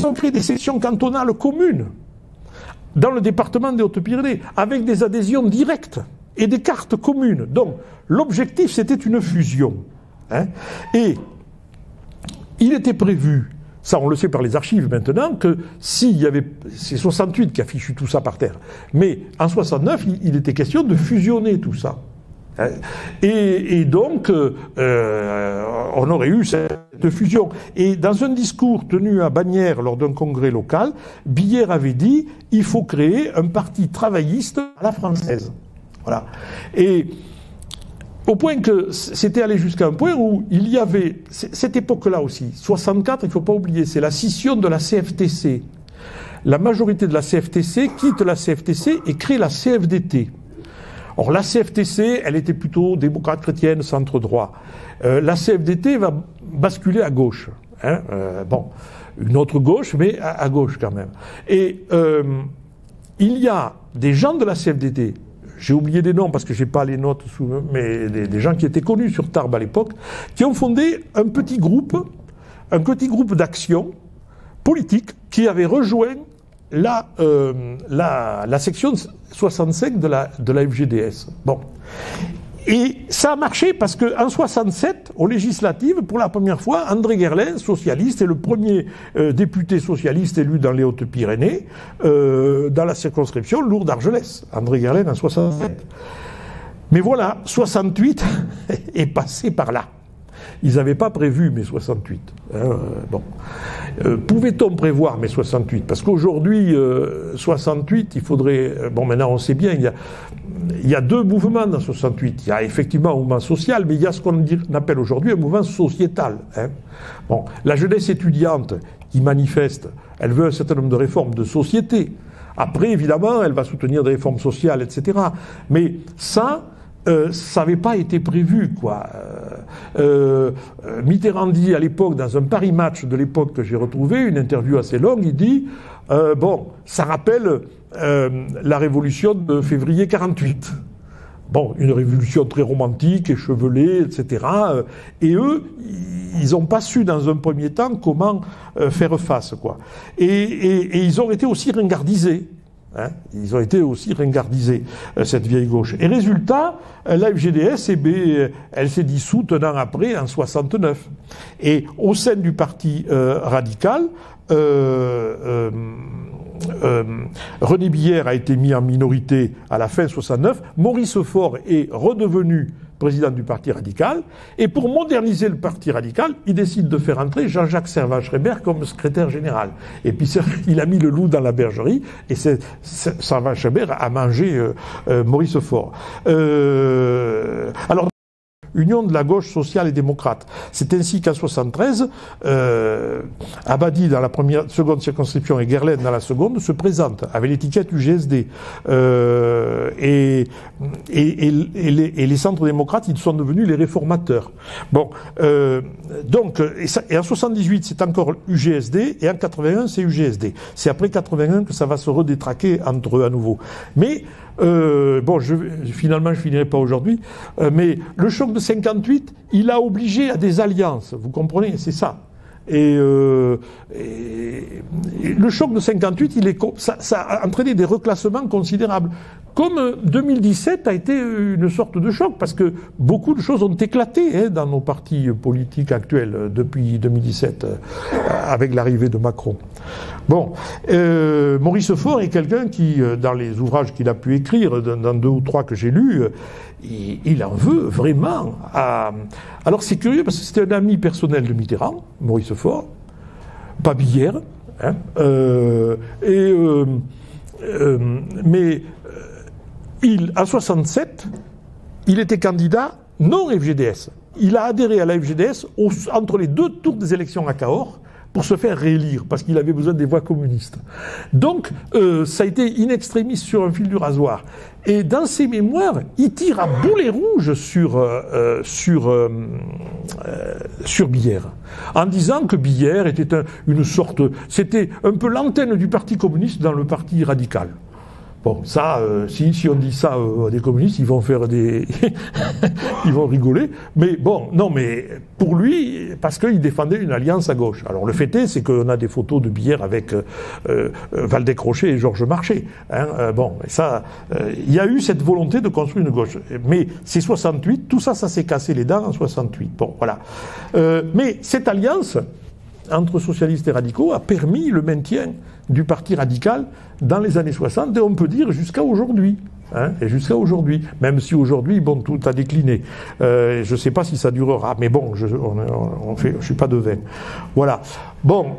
ont créé des sections cantonales communes dans le département des Hautes-Pyrénées, avec des adhésions directes et des cartes communes. Donc, l'objectif, c'était une fusion. Hein, et il était prévu, ça on le sait par les archives maintenant, que s'il y avait, c'est 68 qui a fichu tout ça par terre, mais en 69 il était question de fusionner tout ça. Et donc on aurait eu cette fusion. Et dans un discours tenu à Bagnères lors d'un congrès local, Billère avait dit il faut créer un parti travailliste à la française. Voilà. Et au point que c'était allé jusqu'à un point où il y avait, cette époque-là aussi, 64, il ne faut pas oublier, c'est la scission de la CFTC. La majorité de la CFTC quitte la CFTC et crée la CFDT. Or, la CFTC, elle était plutôt démocrate chrétienne, centre-droit. La CFDT va basculer à gauche. Hein, bon, une autre gauche, mais à gauche quand même. Et il y a des gens de la CFDT, j'ai oublié des noms parce que j'ai pas les notes sous, mais des gens qui étaient connus sur Tarbes à l'époque, qui ont fondé un petit groupe d'action politique qui avait rejoint la section 65 de la FGDS. Bon. Et ça a marché parce qu'en 67, aux législatives, pour la première fois, André Guerlain, socialiste, est le premier député socialiste élu dans les Hautes-Pyrénées, dans la circonscription Lourdes-Argelès. André Guerlain en 67. Mais voilà, 68 est passé par là. Ils n'avaient pas prévu mai 68. Bon. Pouvait-on prévoir mai 68? Parce qu'aujourd'hui, 68, il faudrait... Bon, maintenant, on sait bien, il y a deux mouvements dans 68. Il y a effectivement un mouvement social, mais il y a ce qu'on appelle aujourd'hui un mouvement sociétal. Hein. Bon, la jeunesse étudiante qui manifeste, elle veut un certain nombre de réformes de société. Après, évidemment, elle va soutenir des réformes sociales, etc. Mais ça n'avait pas été prévu, quoi. Mitterrand dit à l'époque, dans un Paris Match de l'époque que j'ai retrouvé, une interview assez longue, il dit bon, ça rappelle la révolution de février 48. Bon, une révolution très romantique, échevelée, etc. Et eux, ils n'ont pas su dans un premier temps comment faire face, quoi. Et ils ont été aussi ringardisés. Hein, ils ont été aussi ringardisés, cette vieille gauche. Et résultat, la FGDS, elle s'est dissoute un an après, en 69. Et au sein du parti radical, René Billère a été mis en minorité à la fin 69. Maurice Faure est redevenu président du Parti radical, et pour moderniser le Parti radical, il décide de faire entrer Jean-Jacques Servan-Schreiber comme secrétaire général. Et puis il a mis le loup dans la bergerie, et Servan-Schreiber a mangé Maurice Faure. Alors, Union de la gauche sociale et démocrate. C'est ainsi qu'en 73, Abadi dans la seconde circonscription et Guerlain dans la seconde se présentent avec l'étiquette UGSD. Et les centres démocrates, ils sont devenus les réformateurs. Bon, donc, et en 78, c'est encore UGSD, et en 81, c'est UGSD. C'est après 81 que ça va se redétraquer entre eux à nouveau. Mais bon, finalement, je finirai pas aujourd'hui. Mais le choc de 58, il a obligé à des alliances. Vous comprenez, c'est ça. Et le choc de 58, ça a entraîné des reclassements considérables. Comme 2017 a été une sorte de choc, parce que beaucoup de choses ont éclaté dans nos partis politiques actuels depuis 2017, avec l'arrivée de Macron. Bon, Maurice Faure est quelqu'un qui, dans les ouvrages qu'il a pu écrire, dans 2 ou 3 que j'ai lus, il en veut vraiment à... Alors c'est curieux, parce que c'était un ami personnel de Mitterrand, Maurice Faure, pas Billère, hein, mais en 67, il était candidat non FGDS. Il a adhéré à la FGDS entre les 2 tours des élections à Cahors pour se faire réélire, parce qu'il avait besoin des voix communistes. Donc, ça a été in extremis sur un fil du rasoir. Et dans ses mémoires, il tire à boulet rouge sur Billère, en disant que Billère était une sorte... C'était un peu l'antenne du Parti communiste dans le Parti radical. Bon, ça, si on dit ça à des communistes, ils vont faire ils vont rigoler. Mais bon, non, mais pour lui, parce qu'il défendait une alliance à gauche. Alors le fait est, c'est qu'on a des photos de Billère avec Valdez-Crochet et Georges Marchais. Hein, bon, ça, il y a eu cette volonté de construire une gauche. Mais c'est 68, tout ça, ça s'est cassé les dents en 68. Bon, voilà. Mais cette alliance entre socialistes et radicaux a permis le maintien du parti radical dans les années 60, et on peut dire jusqu'à aujourd'hui. Hein, et jusqu'à aujourd'hui, même si aujourd'hui, bon, tout a décliné. Je ne sais pas si ça durera, mais bon, je suis pas devin. Voilà. Bon,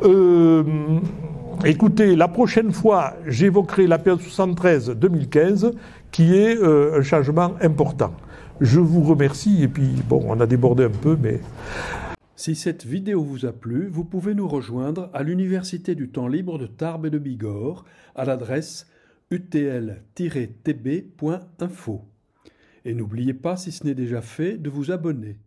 écoutez, la prochaine fois, j'évoquerai la période 73-2015, qui est un changement important. Je vous remercie, et puis, bon, on a débordé un peu, mais... Si cette vidéo vous a plu, vous pouvez nous rejoindre à l'Université du temps libre de Tarbes et de Bigorre à l'adresse utl-tb.info. Et n'oubliez pas, si ce n'est déjà fait, de vous abonner.